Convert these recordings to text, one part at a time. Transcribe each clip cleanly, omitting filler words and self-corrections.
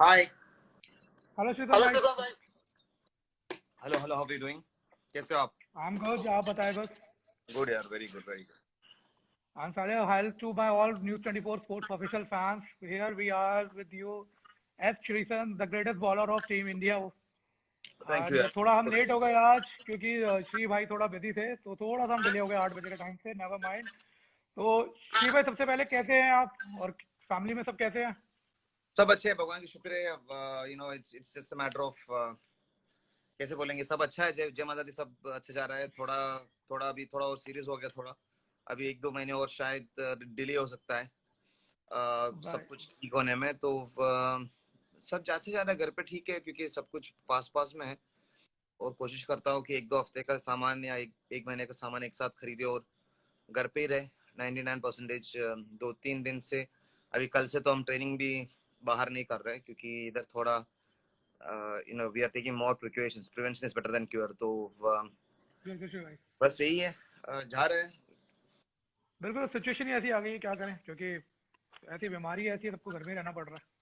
हाय। Hello शीतल hello भाई। शिवम भाई। Hello hello, how are you doing? कैसे हो आप? आई एम गुड, आप बताएं बस। गुड यार, very good very good. I am सारे hi to my all news 24 sports official fans. Here we are with you S Sreesanth, the greatest bowler of team India. Thank you and यार। थोड़ा हम late हो गए आज क्योंकि श्री भाई थोड़ा बिजी थे, तो थोड़ा सा हम डिले हो गए 8 बजे के टाइम से। Never mind. तो श्री भाई, सबसे पहले कैसे हैं आप, और फैमिली में सब कैसे हैं? सब अच्छे हैं, भगवान की शुक्र है। It's just a matter of कैसे बोलेंगे, सब अच्छा है। जय जय माता दी, सब अच्छे जा रहा है। थोड़ा थोड़ा अभी थोड़ा और सीरियस हो गया थोड़ा। अभी 1-2 महीने और शायद डिले हो सकता है भाई सब कुछ ठीक होने में। तो सब अच्छे जा रहा है घर पे, ठीक है, क्योंकि सब कुछ पास पास में है। और कोशिश करता हूँ कि 1-2 हफ्ते का सामान या एक महीने का सामान एक साथ खरीदे और घर पे ही रहे। 99% 2-3 दिन से, अभी कल से तो हम ट्रेनिंग भी बाहर नहीं कर रहे, क्योंकि इधर थोड़ा we are taking more precautions. Prevention is better than cure. तो बिल्कुल श्री भाई। बस यही है, जा रहे हैं। बिल्कुल, सिचुएशन ही ऐसी आ गई है, क्या करें, क्योंकि ऐसी बीमारी ऐसी है, सबको घर में ही रहना पड़ रहा है।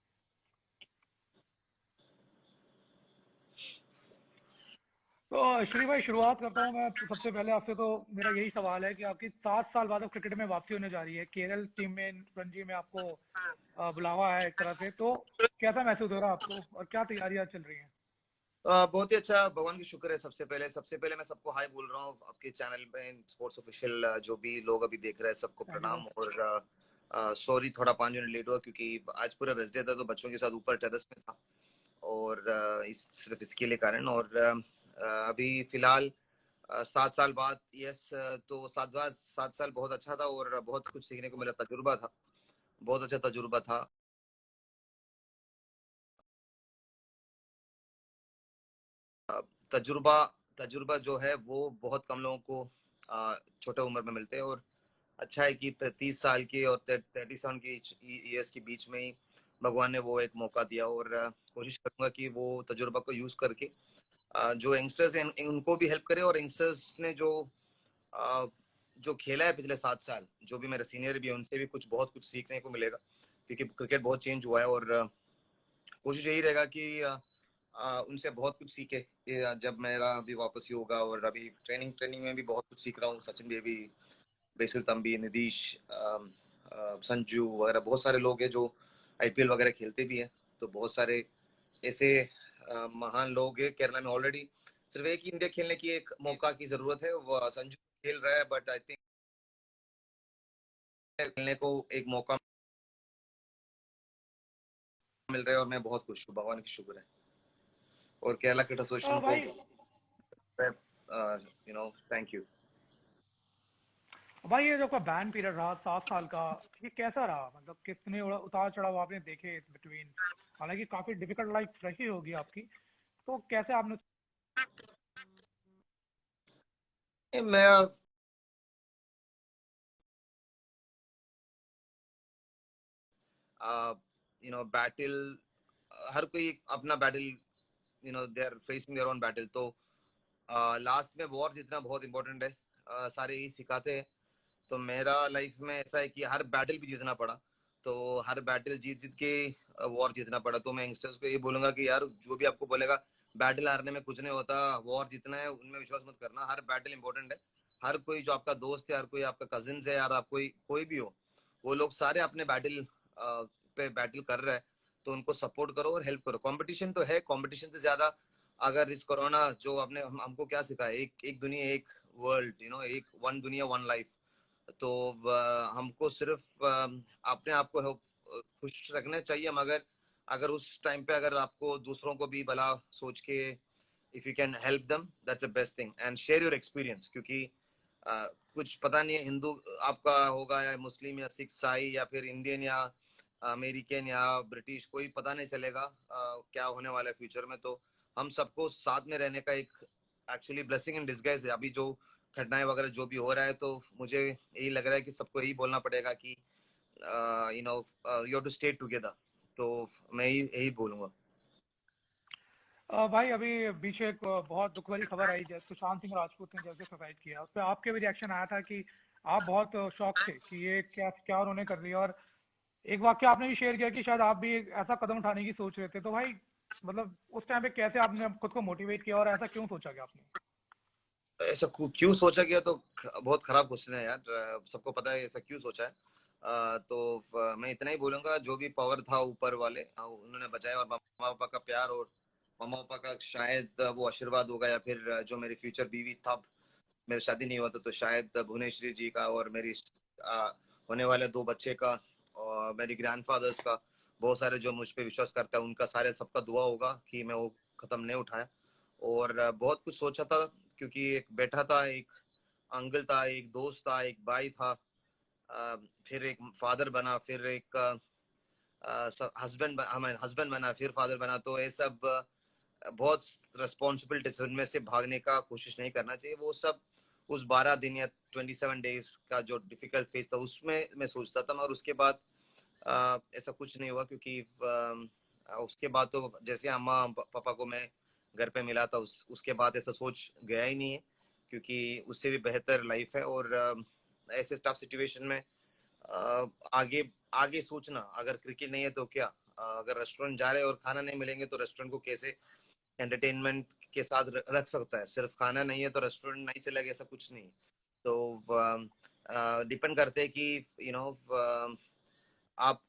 तो श्री भाई, शुरुआत करता हूँ मैं तो सबसे पहले आपसे। तो मेरा यही सवाल है कि आपकी 7 साल बाद अब क्रिकेट में वापसी होने जा रही है, केरल टीम में रणजी में आपको बुलावा है एक तरह से। तो कैसा महसूस हो रहा है आपको, और क्या तैयारियां चल रही हैं? बहुत ही अच्छा, भगवान की शुक्र है। सबसे पहले मैं सबको हाय बोल रहा हूँ आपके चैनल पे, स्पोर्ट्स ऑफिशियल। जो भी लोग अभी देख रहे हैं सबको थैंक यू प्रणाम। सर। और सॉरी थोड़ा 5 मिनट लेट हुआ, क्योंकि आज पूरा रेस्ट डे था, तो बच्चों के साथ ऊपर टेरेस में था। और सिर्फ इसके लिए कारण। और अभी फिलहाल 7 साल बाद, यस, तो 7 साल बहुत अच्छा था और बहुत कुछ सीखने को मिला। तजुर्बा था, बहुत अच्छा तजुर्बा था। तजुर्बा तजुर्बा जो है वो बहुत कम लोगों को छोटे उम्र में मिलते हैं। और अच्छा है कि 30 साल के और 37 की ईयर्स के बीच में ही भगवान ने वो एक मौका दिया। और कोशिश करूंगा कि वो तजुर्बा को यूज करके जो यंगस्टर्स हैं उनको भी हेल्प करे। और यंगस्टर्स ने अ, जो खेला है पिछले 7 साल, जो भी मेरे सीनियर भी है, उनसे भी बहुत कुछ सीखने को मिलेगा, क्योंकि क्रिकेट बहुत चेंज हुआ है। और कोशिश यही रहेगा कि उनसे बहुत कुछ सीखे। जब मेरा अभी वापस ही होगा। और अभी ट्रेनिंग ट्रेनिंग में भी बहुत कुछ सीख रहा हूँ। सचिन देवी, बेसिल तंबी, निधीश, संजू वगैरह बहुत सारे लोग हैं जो आईपीएल वगैरह खेलते भी हैं। तो बहुत सारे ऐसे महान लोग हैं केरला में ऑलरेडी। सिर्फ एक इंडिया खेलने की एक मौका की जरूरत है। वो संजू खेल रहा है, बट आई थिंक खेलने को एक मौका मिल रहा है। और मैं बहुत खुश हूँ, भगवान की शुक्र है। और केरला क्रिकेट एसोसिएशन को भाई, थैंक यू। भाई ये जो आपका बैन पीरियड रहा 7 साल का, ये कैसा रहा? मतलब कितने उतार चढ़ाव आपने देखे इस बिटवीन? हालांकि काफी डिफिकल्ट लाइफ रही होगी आपकी, तो कैसे आपने? मैं बैटल, हर कोई अपना battle, they are facing their own battle. तो लास्ट में वॉर जीतना बहुत इंपॉर्टेंट है। सारे यही सिखाते हैं। तो मेरा लाइफ में ऐसा है कि हर बैटल भी जीतना पड़ा। तो हर बैटल जीत जीत के वॉर जीतना पड़ा। तो मैं यंगस्टर्स को ये बोलूंगा कि यार, जो भी आपको बोलेगा बैटल हारने में कुछ नहीं होता, वॉर जीतना है, उनमें विश्वास मत करना। हर बैटल इंपॉर्टेंट है। हर कोई जो आपका दोस्त है, हर कोई आपका कजिन है, यार आप कोई भी हो, वो लोग सारे अपने बैटल पे बैटल कर रहे हैं। तो उनको सपोर्ट करो और हेल्प करो। कंपटीशन तो है, कंपटीशन से ज्यादा अगर इस कोरोना जो आपने हमको क्या सिखाया, एक एक दुनिया एक वर्ल्ड, एक वन दुनिया वन लाइफ। तो हमको सिर्फ अपने आप को खुश रखना चाहिए। मगर अगर उस टाइम पे अगर आपको दूसरों को भी भला सोच के, if you can help them, that's the best thing. And share your experience, क्योंकि कुछ पता नहीं है हिंदू आपका होगा या मुस्लिम या सिख ईसाई या फिर इंडियन या अमेरिकन या ब्रिटिश, कोई पता नहीं चलेगा क्या होने वाला है फ्यूचर में। तो हम सबको साथ में रहने का एक एक्चुअली ब्लेसिंग इन डिस्गाइज है। अभी जो घटनाएं वगैरह जो भी हो रहा है, तो मुझे यही लग रहा है कि सबको यही बोलना पड़ेगा कि you have to stay together. तो मैं यही बोलूंगा। भाई, अभी बीच में एक बहुत दुख भरी खबर आई, जैसे सुशांत सिंह राजपूत ने जैसे सुसाइड किया, उस पर आपके भी रिएक्शन आया था कि आप बहुत शॉक थे कि ये क्या क्या उन्होंने कर लिया। और एक वाक्य आपने भी शेयर किया कि शायद आप भी एक ऐसा कदम उठाने की सोच रहे थे, तो भाई मतलब उस टाइम पे कैसे आपने खुद को मोटिवेट किया और ऐसा क्यों सोचा कि आपने? ऐसा क्यों सोचा गया, तो बहुत खराब क्वेश्चन है यार। सबको पता है ऐसा क्यों सोचा है। तो मैं इतना ही बोलूंगा, जो भी पावर था ऊपर वाले उन्होंने बचाया, और मामा पापा का प्यार और मामा पापा का शायद वो आशीर्वाद होगा, या फिर जो मेरी फ्यूचर बीवी था, मेरी शादी नहीं हुआ था तो शायद भुवनेश्वरी जी का, और मेरी आ, होने वाले 2 बच्चे का, और मेरी ग्रैंडफादर्स का, बहुत सारे जो मुझ पे विश्वास करता है उनका, सारे सबका दुआ होगा कि मैं वो खत्म नहीं उठाया। और बहुत कुछ सोचा था, क्योंकि एक बेटा था, एक अंकल था, एक दोस्त था, एक भाई था, फिर एक फादर बना, फिर एक हस्बैंड बना, फिर फादर बना। तो ये सब बहुत रिस्पॉन्सिबिलिटीज, उनमें से भागने का कोशिश नहीं करना चाहिए। वो सब उस 12 दिन या 27 डेज का जो डिफिकल्ट फेज था उसमें मैं सोचता था, मगर उसके बाद ऐसा कुछ नहीं हुआ, क्योंकि उसके बाद तो जैसे अम्मा पापा को मैं घर पे मिला था, उसके बाद ऐसा सोच गया ही नहीं है, क्योंकि उससे भी बेहतर लाइफ है। और ऐसे टफ सिचुएशन में आगे आगे सोचना, अगर क्रिकेट नहीं है तो क्या, अगर रेस्टोरेंट जा रहे हैं और खाना नहीं मिलेंगे तो रेस्टोरेंट को कैसे एंटरटेनमेंट के साथ रख सकता है। सिर्फ खाना नहीं है तो रेस्टोरेंट नहीं चलेगा, ऐसा कुछ नहीं। तो डिपेंड करते हैं कि आप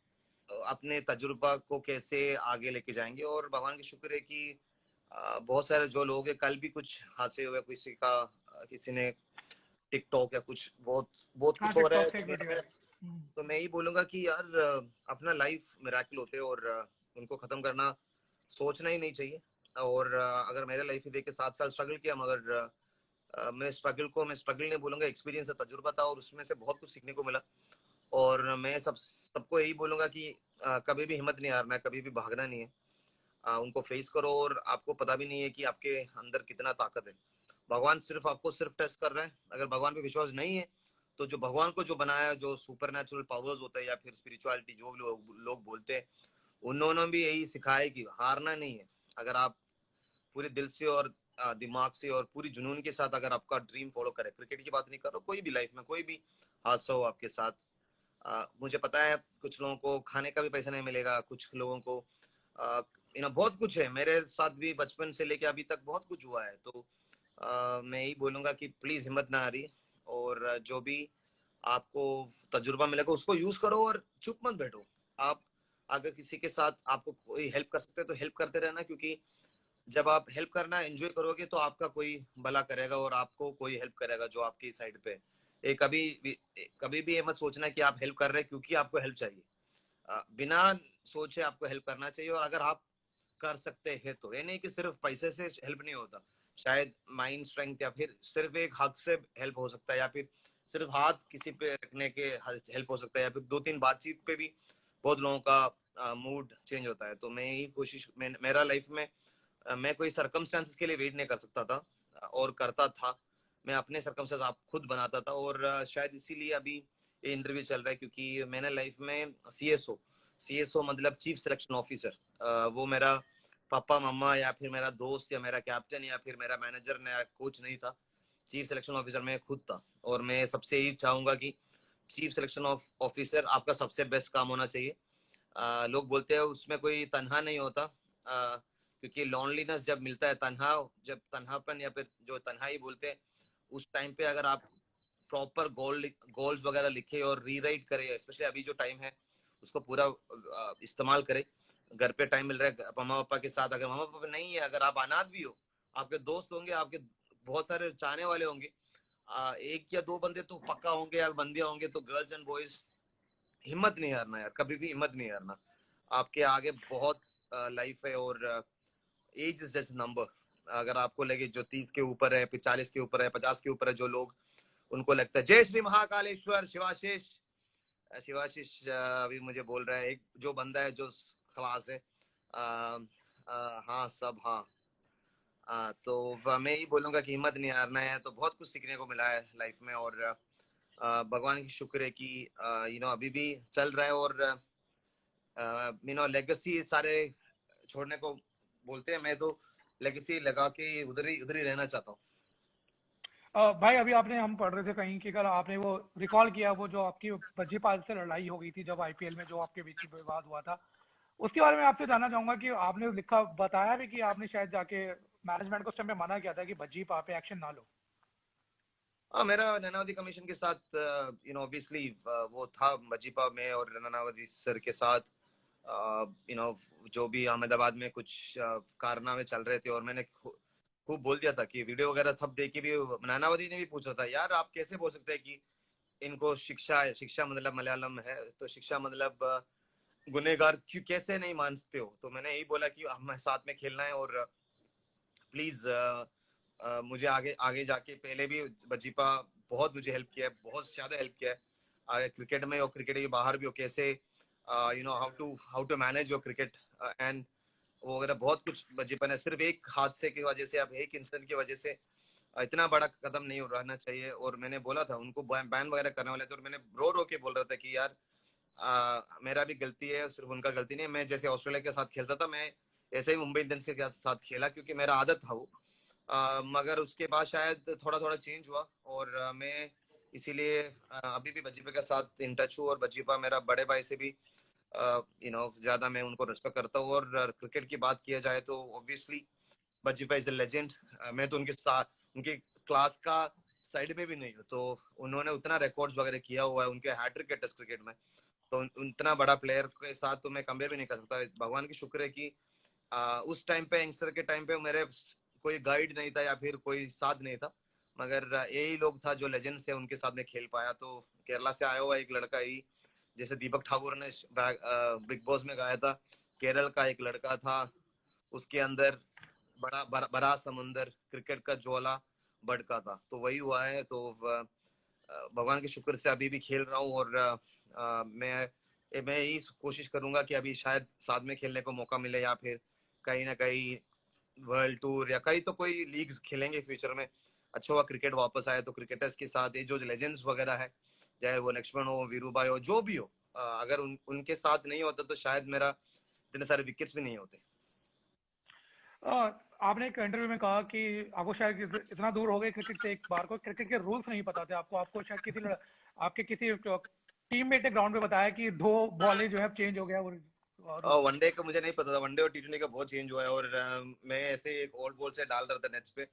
अपने तजुर्बा को कैसे आगे लेके जाएंगे। और भगवान की शुक्र है कि बहुत सारे जो लोग हैं, कल भी कुछ हादसे हुए, किसी का किसी ने टिकटॉक या कुछ बहुत बहुत हाँ, कुछ हो रहा है। टिकटॉक से एक वीडियो आई। तो मैं ही बोलूंगा कि यार अपना लाइफ मिराकिल होते हैं, और उनको खत्म करना सोचना ही नहीं चाहिए। और अगर मेरे लाइफ ही देख के 7 साल स्ट्रगल किया, मगर मैं स्ट्रगल नहीं बोलूंगा, एक्सपीरियंस है, तजुर्बा था, और उसमें से बहुत कुछ सीखने को मिला। और मैं सबको यही बोलूंगा कि कभी भी हिम्मत नहीं हारना है, कभी भी भागना नहीं है। उनको फेस करो, और आपको पता भी नहीं है कि आपके अंदर कितना ताकत है। भगवान सिर्फ टेस्ट कर रहा है। अगर भगवान पे विश्वास नहीं है, तो जो भगवान को जो बनाया, जो सुपर नेचुरल पावर्स होता है, या फिर स्पिरिचुअलिटी जो लोग बोलते हैं, उन्होंने भी यही सिखाया है कि हारना नहीं है। अगर आप पूरे दिल से और दिमाग से और पूरी जुनून के साथ अगर आपका ड्रीम फॉलो करे, क्रिकेट की बात नहीं कर रहा, कोई भी लाइफ में कोई भी हादसा हो आपके साथ, मुझे पता है कुछ लोगों को खाने का भी पैसा नहीं मिलेगा, कुछ लोगों को बहुत कुछ है। मेरे साथ भी बचपन से लेके अभी तक बहुत कुछ हुआ है। तो मैं यही बोलूंगा कि प्लीज हिम्मत ना हारिए, और जो भी आपको तजुर्बा मिलेगा उसको यूज करो, और चुप मत बैठो। आप अगर किसी के साथ आपको कोई हेल्प कर सकते हैं तो हेल्प करते रहना, क्योंकि जब आप हेल्प करना एंजॉय करोगे तो आपका कोई भला करेगा, और आपको कोई हेल्प करेगा जो आपकी साइड पे है। ये कभी भी ये मत सोचना कि आप हेल्प कर रहे हैं क्योंकि आपको हेल्प चाहिए। बिना सोचे आपको हेल्प करना चाहिए। और अगर आप कर सकते हैं तो, ये नहीं कि सिर्फ पैसे से हेल्प नहीं होता, शायद माइंड स्ट्रेंथ, या फिर सिर्फ एक हक से हेल्प हो सकता है, या फिर सिर्फ हाथ किसी पे रखने के हेल्प हो सकता है, या फिर 2-3 बातचीत पे भी बहुत लोगों का मूड चेंज होता है। तो मैं यही कोशिश, मेरा लाइफ में मैं कोई सरकमस्टांसेस के लिए वेट नहीं कर सकता था, और करता था। मैं अपने सरकमस्टांस आप खुद बनाता था, और शायद इसीलिए अभी ये इंटरव्यू चल रहा है, क्योंकि मैंने लाइफ में सीएसओ मतलब चीफ सिलेक्शन ऑफिसर, वो मेरा पापा मम्मा या फिर मेरा दोस्त या मेरा कैप्टन या फिर मेरा मैनेजर या कोच नहीं था। चीफ सिलेक्शन ऑफिसर मैं खुद था। और मैं सबसे यही चाहूंगा कि चीफ सिलेक्शन ऑफिसर आपका सबसे बेस्ट काम होना चाहिए। लोग बोलते हैं उसमें कोई तनहा नहीं होता, क्योंकि लॉनलीनेस जब मिलता है, जब तन्हापन या फिर जो तन्हाई बोलते हैं, उस टाइम पे अगर आप प्रॉपर गोल्स वगैरह लिखे और रीराइट करे, स्पेशली अभी जो टाइम है उसको पूरा इस्तेमाल करे। घर पे टाइम मिल रहा है मम्मा पापा के साथ, अगर मम्मा पापा नहीं है, अगर आप अनाथ भी हो, आपके दोस्त होंगे, आपके बहुत सारे चाहने वाले होंगे, एक या दो बंदे तो पक्का होंगे या बंदियां होंगे। तो गर्ल्स एंड बॉयज, हिम्मत नहीं हारना यार, कभी भी हिम्मत नहीं हारना। आपके आगे बहुत लाइफ है, और एज इज जस्ट नंबर। अगर आपको लगे जो 30 के ऊपर है, 40 के ऊपर है, 50 के ऊपर है, जो लोग उनको लगता है जय श्री महाकालेश्वर शिवाशीष, शिवाशीष अभी मुझे बोल रहा है, एक जो बंदा है जो क्लास है, हाँ सब हाँ। तो मैं यही बोलूंगा कि हिम्मत नहीं हारना है। तो बहुत कुछ सीखने को मिला है लाइफ में, और भगवान की शुक्र है कि अभी भी चल रहा है। और लेगेसी सारे छोड़ने को बोलते हैं, मैं तो लेगेसी लगा के उधर ही रहना चाहता हूँ। भाई अभी आपने, हम पढ़ रहे थे कहीं कि कल आपने वो रिकॉल किया, वो जो आपकी वजीपाल से लड़ाई हो गई थी जब आईपीएल में, जो आपके बीच में विवाद हुआ था, उसके बारे में आपसे जानना चाहूंगा कि आपने लिखा, बताया भी कि आपने शायद जाके मैनेजमेंट को उस टाइम पे मना किया था कि भज्जीपा पे एक्शन ना लो। हाँ, मेरा नानावती कमीशन के साथ ऑब्वियसली वो था मजीपा में और नानावती सर के साथ जो भी अहमदाबाद में कुछ कारनामे चल रहे थे, और मैंने खूब बोल दिया था कि वीडियो वगैरह सब देखी भी। नानावती ने भी पूछा था, यार आप कैसे बोल सकते हैं कि इनको शिक्षा शिक्षा मतलब मलयालम है तो शिक्षा मतलब गुनेगार क्यों, कैसे नहीं मानते हो? तो मैंने यही बोला कि हमें साथ में खेलना है, और प्लीज मुझे आगे आगे जाके, पहले भी बजीपा बहुत मुझे हेल्प किया है, बहुत ज्यादा हेल्प किया है आगे क्रिकेट में और क्रिकेट के बाहर भी हो, कैसे how to manage your cricket and वो वगैरह बहुत कुछ। बजीपा ने सिर्फ एक हादसे की वजह से, अब एक इंसिडेंट की वजह से इतना बड़ा कदम नहीं उठाना चाहिए। और मैंने बोला था उनको बैन वगैरह करने वाले थे, और मैंने रो रो के बोल रहा था कि यार मेरा भी गलती है, सिर्फ उनका गलती नहीं है। मैं जैसे ऑस्ट्रेलिया के साथ खेलता था, मैं ऐसे ही मुंबई इंडियंस के साथ खेला क्योंकि मेरा आदत था वो। मगर उसके बाद शायद थोड़ा थोड़ा चेंज हुआ, और मैं इसीलिए अभी भी बजीपा के साथ इन टच हूँ, और बजीपा मेरा बड़े भाई से भी ज्यादा मैं उनको रिस्पेक्ट करता हूँ। और क्रिकेट की बात किया जाए तो ऑब्वियसली बजीपा इज अ लेजेंड। मैं तो उनके साथ उनके क्लास का साइड में भी नहीं हूँ, तो उन्होंने उतना रिकॉर्ड्स वगैरह किया हुआ है, उनके हैट्रिक है टेस्ट क्रिकेट में, तो उतना बड़ा प्लेयर के साथ तो मैं कंपेयर भी नहीं कर सकता। भगवान की शुक्र है कि उस टाइम पे, यंगस्टर के टाइम पे, मेरे कोई गाइड नहीं था या फिर कोई साथ नहीं था, मगर यही लोग था जो लेजेंड्स है, उनके साथ में खेल पाया। तो केरला से आया हुआ एक लड़का ही, जैसे दीपक ठाकुर ने बिग बॉस में गाया था, केरल का एक लड़का था, उसके अंदर बड़ा समुंदर क्रिकेट का ज्वाला भड़का था, तो वही हुआ है। तो भगवान के शुक्र से अभी भी खेल रहा हूँ, और मैं यही कोशिश करूंगा कि अभी शायद साथ में खेलने को मौका मिले, या फिर कहीं ना कहीं वर्ल्ड टूर या कहीं तो कोई लीग्स खेलेंगे फ्यूचर में। अच्छा हुआ क्रिकेट वापस आया, तो क्रिकेटर्स के साथ ये जो लेजेंड्स वगैरह है, चाहे वो लक्ष्मण हो, वीरू भाई हो, जो भी हो, अगर उनके साथ नहीं होता तो शायद मेरा इतने सारे विकेट्स भी नहीं होते। आपने एक इंटरव्यू में कहा कि आपको शायद इतना दूर हो गए क्रिकेट से, एक बार को क्रिकेट के रूल्स नहीं पता थे आपको, आपको शायद आपके किसी टीम मेट ने ग्राउंड पे बताया कि दो बॉलें जो है चेंज हो गया वो रूल। वनडे का मुझे नहीं पता था, वनडे और टी20 का बहुत चेंज हुआ है। और मैं ऐसे एक ओल्ड बॉल से डाल रहा था नेट्स पे,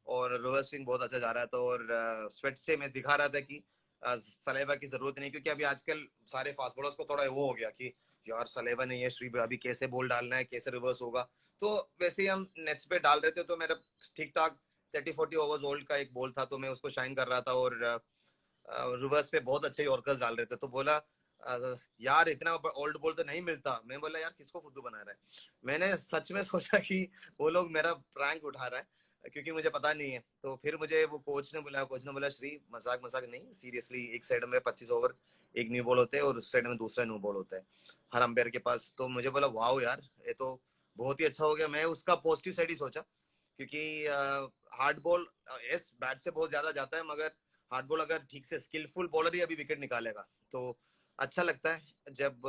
और रिवर्स स्विंग बहुत अच्छा जा रहा था, और स्वेट से मैं दिखा रहा था कि सलेबा की जरूरत नहीं, क्योंकि अभी आजकल सारे फास्ट बॉलर्स को थोड़ा वो हो गया कि यार सलेबा नहीं है श्री, अभी कैसे बॉल डालना है, कैसे रिवर्स होगा। तो वैसे ही हम नेट्स पे डाल रहे थे, तो मेरा ठीक ठाक 30-40 ओवर्स ओल्ड का एक बॉल था, तो मैं उसको शाइन कर रहा था, और रिवर्स पे बहुत अच्छे यॉर्कर्स डाल रहे थे। तो बोला यार इतना ओल्ड बॉल तो नहीं मिलता। मैं बोला यार किसको फुद्दू बना रहा है? मैंने सच में सोचा कि वो लोग मेरा प्रैंक उठा रहा है, क्योंकि मुझे पता नहीं है। तो फिर मुझे वो कोच ने बुलाया, कोच ने बोला श्री मजाक मजाक नहीं, सीरियसली एक साइड में 25 ओवर एक न्यू बॉल होते हैं, और उस साइड में दूसरा न्यू बॉल होता है हर अंपायर के पास। तो मुझे बोला वाह यार, ये तो बहुत ही अच्छा हो गया। मैं उसका पॉजिटिव साइड ही सोचा, क्योंकि हार्ड बॉल यस बैट से बहुत ज्यादा जाता है, मगर हार्ड बॉल अगर ठीक से स्किलफुल बॉलर ही अभी विकेट निकालेगा तो अच्छा लगता है। जब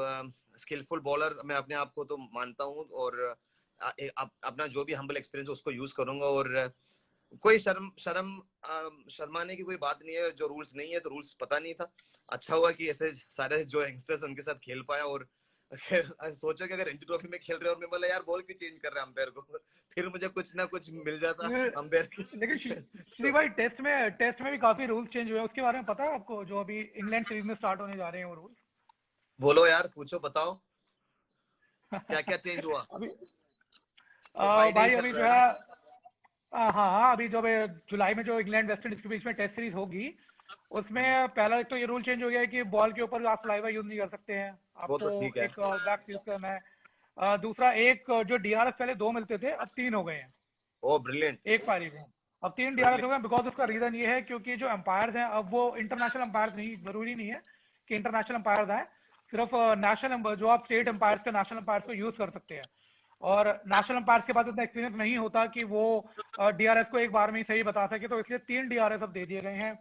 स्किलफुल बॉलर मैं अपने आप को तो मानता हूँ, और अपना जो भी हम्बल एक्सपीरियंस उसको यूज करूंगा। और कोई शर्माने की कोई बात नहीं है, जो रूल्स नहीं है तो रूल्स पता नहीं था। अच्छा हुआ कि ऐसे सारे जो यंगस्टर्स उनके साथ खेल पाया। और सोचो कि अगर रणजी ट्रॉफी में खेल रहे और मैं बोला यार बॉल क्यों चेंज कर रहे हैं अंपायर को, फिर मुझे कुछ ना कुछ मिल जाता अंपायर लेकिन श्री तो भाई, टेस्ट में भी काफी रूल्स चेंज हुए हैं, उसके बारे में पता है आपको? जो अभी इंग्लैंड सीरीज में स्टार्ट होने जा रहे हैं वो रूल्स। बोलो यार, पूछो, बताओ क्या क्या चेंज हुआ। अभी तो 5 डे भाई चल अभी रहा जो है है, ना? हाँ हाँ, अभी जो जुलाई में जो इंग्लैंड वेस्ट इंडीज के बीच में टेस्ट सीरीज होगी, उसमें पहला तो ये रूल चेंज हो गया है कि बॉल के ऊपर आप सलाइवा यूज नहीं कर सकते हैं, वो आपको तो ठीक है। एक वैक्स यूज करना है। दूसरा, एक जो डीआरएस पहले दो मिलते थे, अब तीन हो गए हैं ओ ब्रिलियंट। एक पारी में। अब तीन डीआरएस हो ब्रिलियंट। गए, बिकॉज उसका रीजन ये है क्योंकि जो एम्पायर्स हैं, अब वो इंटरनेशनल एम्पायर्स नहीं, जरूरी नहीं है कि इंटरनेशनल एम्पायर्स आए, सिर्फ नेशनल, जो आप स्टेट एम्पायर्स के नेशनल एम्पायर्स को यूज कर सकते हैं। और नेशनल एम्पायर्स के पास इतना एक्सपीरियंस नहीं होता कि वो डीआरएस को एक बार में ही सही बता सके, तो इसलिए तीन डीआरएस अब दे दिए गए हैं।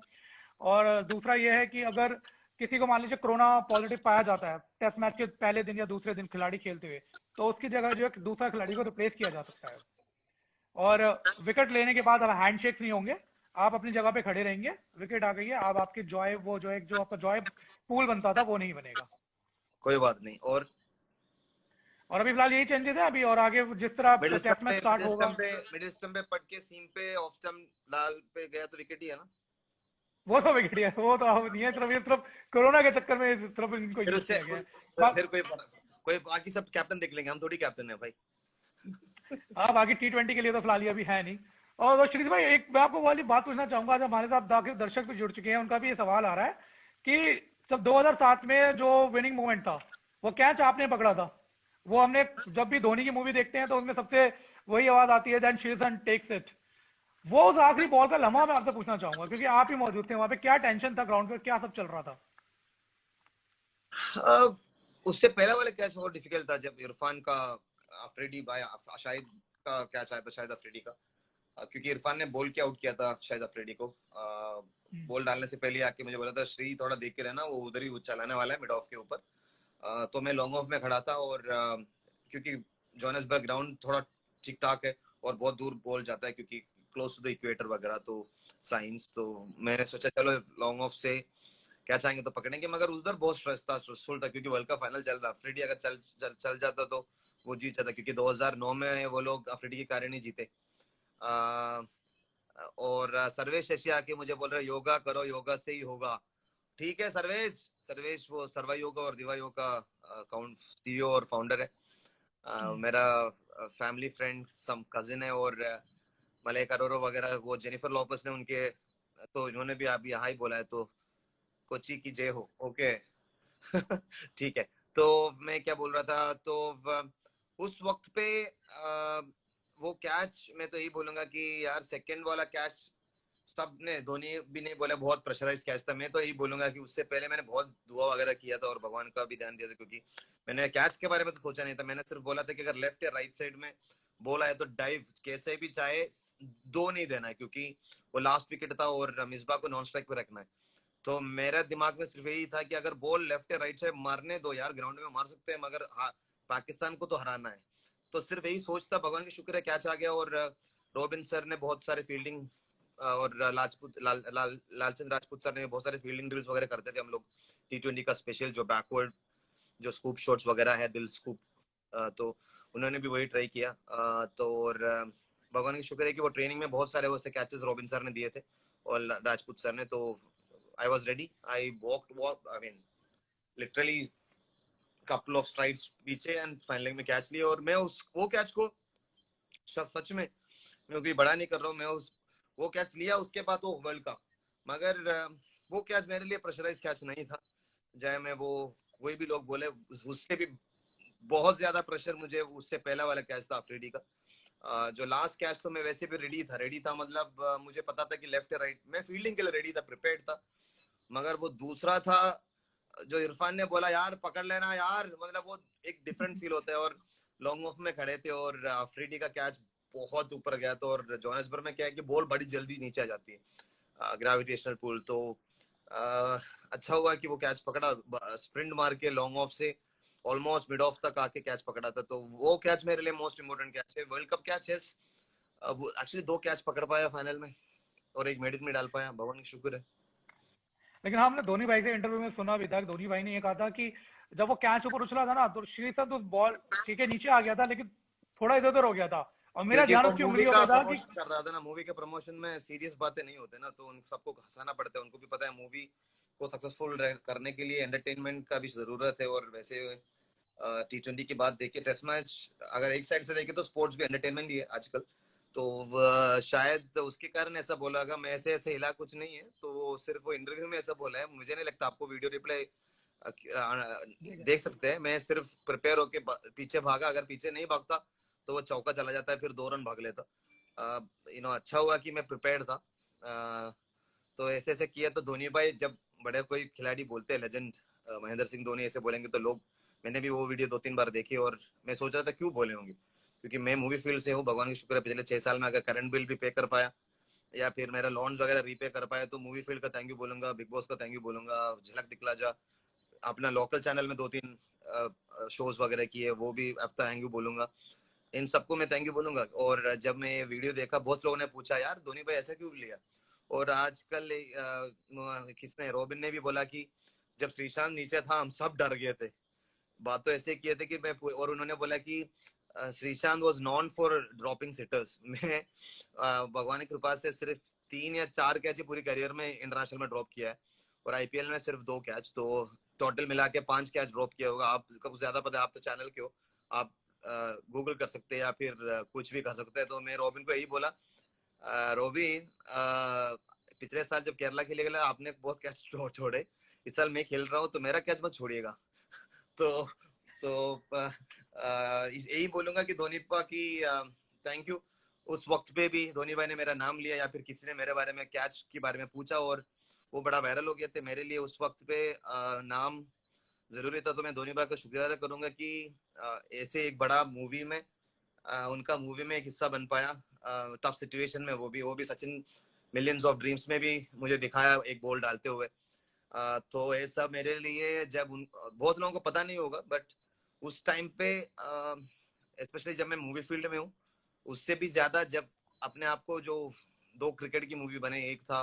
और दूसरा ये है कि अगर किसी को मान लीजिए कोरोना पॉजिटिव पाया जाता है टेस्ट मैच के पहले दिन या दूसरे दिन खिलाड़ी खेलते हुए, तो उसकी जगह जो है दूसरा खिलाड़ी को रिप्लेस किया जा सकता है। और विकेट लेने के बाद अब हैंडशेक्स नहीं होंगे, आप अपनी जगह पे खड़े रहेंगे, विकेट आ गई है, आप आपकी जॉय, वो जो एक जो आपका जॉय पूल बनता था वो नहीं बनेगा। कोई बात नहीं। और अभी फिलहाल यही चेंजेस है अभी, और आगे जिस तरह मिडिल टेस्ट स्टंप मैच पे स्टार्ट मिडिल होगा। स्टंप पे मिडिल स्टंप पे पट के सीम पे ऑफ स्टंप लाल पे गया तो विकेट ही है ना। वो तो विकेट है, वो तो अब नहीं है, सिर्फ ये सिर्फ कोरोना के चक्कर में सिर्फ इनको फिर यूज उससे किया गया है। फिर कोई बाकी सब कैप्टन देख लेंगे, हम थोड़ी कैप्टन है भाई। हाँ, बाकी T20 के लिए तो फिलहाल ये अभी है नहीं। और वो श्रीज भाई, एक मैं आपको वाली बात पूछना चाहूंगा, आज हमारे साथ बाकी दर्शक भी जुड़ चुके हैं, उनका भी ये सवाल आ रहा है कि जब 2007 में जो विनिंग मोमेंट था, वो कैच आपने पकड़ा था, वो हमने जब भी धोनी की मूवी देखते हैं तो उसमें सबसे वही आवाज आती है, देन शीर्षन टेक्स इट। वो उस आखिरी बॉल का लम्हा मैं आपसे पूछना चाहूंगा, क्योंकि आप ही मौजूद थे वहां पे, क्या टेंशन था ग्राउंड पे, क्या सब चल रहा था? उससे पहला वाला कैच बहुत डिफिकल्ट था, जब इरफान का अफरीदी बाय शाहिद का कैच आया था, शायद अफरीदी का, क्योंकि इरफान ने बॉल के आउट किया था शायद अफरीदी को। बॉल डालने से पहले आके मुझे बोला था, श्री थोड़ा देख के रहना, वो उधर ही चलाने वाला है मिड ऑफ के ऊपर। तो मैं लॉन्ग ऑफ में खड़ा था, और क्योंकि जोहान्सबर्ग ग्राउंड थोड़ा ठीक ठाक है और बहुत दूर बॉल जाता है, क्योंकि क्लोज टू द इक्वेटर वगैरह, तो साइंस, तो मैंने सोचा चलो लॉन्ग ऑफ से कैच आएंगे तो पकड़ेंगे। मगर उधर बहुत स्ट्रेसफुल था, क्योंकि वर्ल्ड कप फाइनल चल रहा। अफरीदी अगर चल जाता तो वो जीत जाता, क्योंकि 2009 में वो लोग अफरीदी के कारण ही जीते। आ, और सर्वेश शशि आके मुझे बोल रहे योगा करो, योगा से ही होगा। ठीक है सर्वेश, सर्वेश वो सर्वा योगा और दिवा योगा अकाउंट सीईओ और फाउंडर है। मेरा फैमिली फ्रेंड सम कजिन है, और मलाइका अरोरा वगैरह, वो जेनिफर लॉपेस ने उनके, तो इन्होंने भी आप यहाँ ही बोला है, तो कोची की जय हो। ओके। ठीक है। तो मैं क्या बोल रहा था, तो उस वक्त पे वो कैच, मैं तो यही बोलूंगा कि यार सेकंड वाला कैच सब ने, धोनी भी नहीं बोला, बहुत प्रेशराइज कैच था। मैं तो यही बोलूंगा कि उससे पहले मैंने बहुत दुआ वगैरह किया था और भगवान का भी ध्यान दिया था, क्योंकि मैंने कैच के बारे में तो सोचा नहीं था। मैंने सिर्फ बोला था कि अगर लेफ्ट या राइट साइड में बॉल आया तो डाइव कैसे भी चाहे दो नहीं देना है, क्योंकि वो लास्ट विकेट था और मिसबा को नॉन स्ट्राइक पे रखना है। तो मेरा दिमाग में सिर्फ यही था कि अगर बॉल लेफ्ट या राइट साइड मारने दो यार, ग्राउंड में मार सकते हैं, मगर पाकिस्तान को तो हराना है। तो सिर्फ यही सोचता, भगवान की शुक्र है कैच आ गया। और रोबिन सर ने बहुत सारे फील्डिंग, और लालचंद राजपूत सर ने बहुत सारे फील्डिंग ड्रिल्स वगैरह करते थे हम लोग, T20 का स्पेशल जो बैकवर्ड जो स्कूप शॉट्स वगैरह है, दिल स्कूप, तो उन्होंने भी वही ट्राई किया। तो और भगवान की शुक्र है कि वो ट्रेनिंग में बहुत सारे वैसे कैचेस रॉबिन सर ने दिए थे और राजपूत सर ने। तो I was ready, I walk I mean literally couple of strides पीछे, एंड फाइनली में कैच लिया। और मैं उस वो कैच को सच में, मैं कोई बड़ा नहीं कर रहा हूँ, मैं उस वो कैच लिया उसके बाद वो वर्ल्ड कप। मगर वो कैच मेरे लिए प्रेशराइज कैच नहीं था, चाहे मैं वो कोई भी लोग बोले, उससे भी बहुत ज्यादा प्रेशर मुझे उससे पहला वाला कैच था अफरीदी का। जो लास्ट कैच तो मैं वैसे भी रेडी था, मतलब मुझे पता था कि लेफ्ट या राइट, मैं फील्डिंग के लिए रेडी था, प्रिपेयर्ड था। मगर वो दूसरा था जो इरफान ने बोला यार पकड़ लेना यार, मतलब वो एक डिफरेंट फील होता है। और लॉन्ग ऑफ में खड़े थे और अफरीदी का कैच बहुत ऊपर गया था, और जोहान्सबर्ग में क्या है कि बॉल बड़ी जल्दी नीचे आ जाती है, ग्रेविटेशनल पुल। तो अच्छा हुआ कि वो कैच पकड़ा, स्प्रिंट मार के लॉन्ग ऑफ से ऑलमोस्ट मिड ऑफ तक आके कैच पकड़ा था। तो वो कैच मेरे लिए मोस्ट इम्पोर्टेंट कैच है, वर्ल्ड कप कैच है। एक्चुअली दो कैच पकड़ पाया फाइनल में, और एक मेडिन में डाल पाया, भगवान की शुक्र है। लेकिन हमने धोनी भाई से इंटरव्यू में सुना भी था कि धोनी भाई ने ये कहा था कि जब वो कैच ऊपर उछला था ना, तो श्री सर तो बॉल ठीक है नीचे आ गया था, लेकिन थोड़ा इधर उधर हो गया था, और मेरा क्योंकि ध्यान वो उसकी मूवी उंगलियों का पे था कि प्रमोशन कर रहा था ना, मूवी के प्रमोशन में सीरियस बातें नहीं होते ना, तो उन सबको हंसाना पड़ता है। उनको भी पता है मूवी को सक्सेसफुल करने के लिए एंटरटेनमेंट का भी जरूरत है। और वैसे T20 की बात देखिए, टेस्ट मैच अगर एक साइड से देखे तो स्पोर्ट्स भी एंटरटेनमेंट ही है आजकल। तो शायद उसके कारण ऐसा बोला होगा, मैं ऐसे ऐसे हिला कुछ नहीं है, तो वो सिर्फ वो इंटरव्यू में ऐसा बोला है। मुझे नहीं लगता, आपको वीडियो रिप्लाई देख सकते हैं। मैं सिर्फ प्रिपेयर होके पीछे भागा, अगर पीछे नहीं भागता तो वो चौका चला जाता है, फिर 2 रन भाग लेता। अच्छा हुआ कि मैं प्रिपेयर था। तो ऐसे ऐसे किया। तो धोनी भाई, जब बड़े कोई खिलाड़ी बोलते हैं, लेजेंड महेंद्र सिंह धोनी ऐसे बोलेंगे तो लोग, मैंने भी वो वीडियो 2-3 बार देखी, और मैं सोच रहा था क्यों बोले होंगे, क्योंकि मैं मूवी फील्ड से हूँ। भगवान की शुक्र है पिछले 6 साल में अगर करंट बिल भी पे कर पाया, या फिर मेरा लोन्स वगैरह रीपे कर पाया, तो मूवी फील्ड का थैंक यू बोलूंगा, बिग बॉस का थैंक यू बोलूंगा, झलक दिखला जा, अपना लोकल चैनल में 2-3 शोज वगैरह किए, वो भी अब थैंक यू बोलूंगा। इन सबको मैं थैंक यू बोलूंगा। और जब मैं ये वीडियो देखा, बहुत लोगों ने पूछा यार धोनी भाई ऐसा क्यों लिया, और आजकल किसने, रॉबिन ने भी बोला कि जब श्रीशांत नीचे था हम सब डर गए थे। बात तो ऐसे किए थे कि मैं, और उन्होंने बोला कि Sreesanth was non for dropping seaters. मैं भगवान की कृपा से सिर्फ 3 या 4 कैच ही पूरी करियर में इंटरनेशनल में ड्रॉप किया है, और आईपीएल में सिर्फ 2 कैच, तो टोटल मिला के 5 कैच ड्रॉप किया होगा। आपको ज्यादा पता है, आप तो चैनल के हो, आप गूगल कर सकते हैं या फिर कुछ भी कर सकते हैं। तो मैं रॉबिन को यही बोला, रॉबिन पिछले साल जब केरला खेले गया आपने बहुत कैच छोड़े, इस साल मैं खेल रहा हूँ तो मेरा कैच मत छोड़िएगा। तो यही बोलूंगा कि धोनी पा की थैंक यू। उस वक्त पे भी धोनी भाई ने मेरा नाम लिया, या फिर किसी ने मेरे बारे में, कैच के बारे में पूछा, और वो बड़ा वायरल हो गया थे मेरे लिए उस वक्त पे। नाम जरूरी था, तो मैं धोनी भाई का शुक्रिया अदा करूंगा कि ऐसे एक बड़ा मूवी में, उनका मूवी में एक हिस्सा बन पाया, टफ सिचुएशन में, वो भी सचिन मिलियंस ऑफ ड्रीम्स में भी मुझे दिखाया एक बॉल डालते हुए। तो ये सब मेरे लिए, जब बहुत लोगों को पता नहीं होगा, बट उस टाइम पे स्पेशली जब मैं मूवी फील्ड में हूँ, उससे भी ज्यादा जब अपने आप को, जो 2 क्रिकेट की मूवी बने, एक था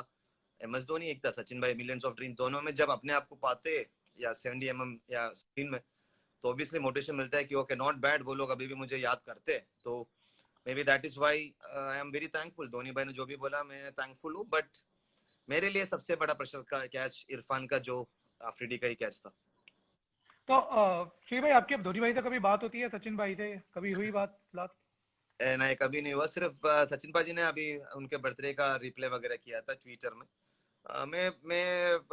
MS धोनी, एक था सचिन भाई मिलियंस ऑफ ड्रीम, दोनों में जब अपने आप को पाते या 70 mm या स्क्रीन में, तो ऑब्वियसली मोटिवेशन मिलता है कि ओके नॉट बैड, वो लोग अभी भी मुझे याद करते हैं। तो maybe that is why I am very thankful. Dhoni भाई ने जो भी बोला मैं थैंकफुल हूँ, बट मेरे लिए सबसे बड़ा प्रेशर का कैच इरफान का जो अफरीदी का ही कैच था। तो श्री भाई, आपकी अब धोनी भाई से कभी बात होती है, सचिन भाई से कभी हुई बात? नहीं, कभी नहीं हुआ। सिर्फ सचिन पाजी ने अभी उनके बर्थडे का रिप्ले वगैरह किया था ट्विटर में। मैं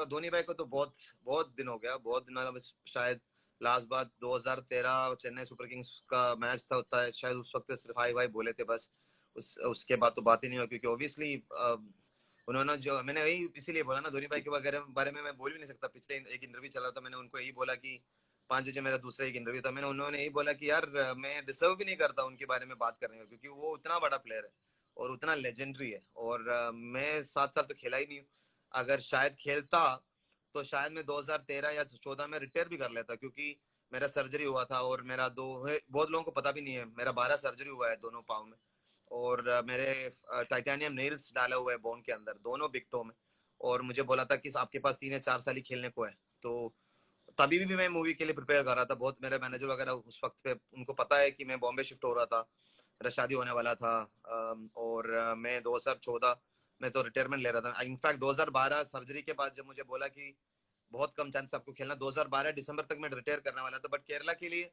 धोनी भाई को तो बहुत बहुत दिन हो गया, बहुत दिन मतलब शायद लास्ट बार 2013 चेन्नई सुपर किंग्स का मैच था, होता है शायद, उस वक्त सिर्फ हाई भाई बोले थे बस। उसके बाद तो बात ही नहीं हुआ, क्योंकि ऑब्वियसली उन्होंने जो, मैंने वही इसीलिए बोला ना, धोनी भाई के वगैरह बारे में मैं बोल भी नहीं सकता। पिछले एक इंटरव्यू चल रहा था, मैंने उनको यही बोला कि 5 बजे मेरा दूसरा एक इंटरव्यू था, मैंने उन्होंने यही बोला कि यार मैं डिजर्व भी नहीं करता उनके बारे में बात करने का, क्योंकि वो उतना बड़ा प्लेयर है और उतना लेजेंडरी है, और मैं 7 साल तो खेला ही नहीं हूँ। अगर शायद खेलता तो शायद मैं 2013 या 14 में रिटायर भी कर लेता, क्योंकि मेरा सर्जरी हुआ था, और मेरा बहुत लोगों को पता भी नहीं है, मेरा 12 सर्जरी हुआ है दोनों पाँव में, और मेरे टाइटेनियम नेल्स डाला हुआ है बोन के अंदर, दोनों बिग टो में। और मुझे बोला था कि आपके पास 3 या 4 साल ही खेलने को है। तो तभी भी मैं मूवी के लिए प्रिपेयर कर रहा था बहुत। मेरे मैनेजर वगैरह उस वक्त पे उनको पता है कि मैं बॉम्बे शिफ्ट हो रहा था, मेरा शादी होने वाला था, और मैं 2014 में तो रिटायरमेंट ले रहा था। इनफैक्ट 2012 सर्जरी के बाद जब मुझे बोला कि बहुत कम चांस आपको खेलना, 2012 दिसंबर तक मैं रिटायर करने वाला था, बट केरला के लिए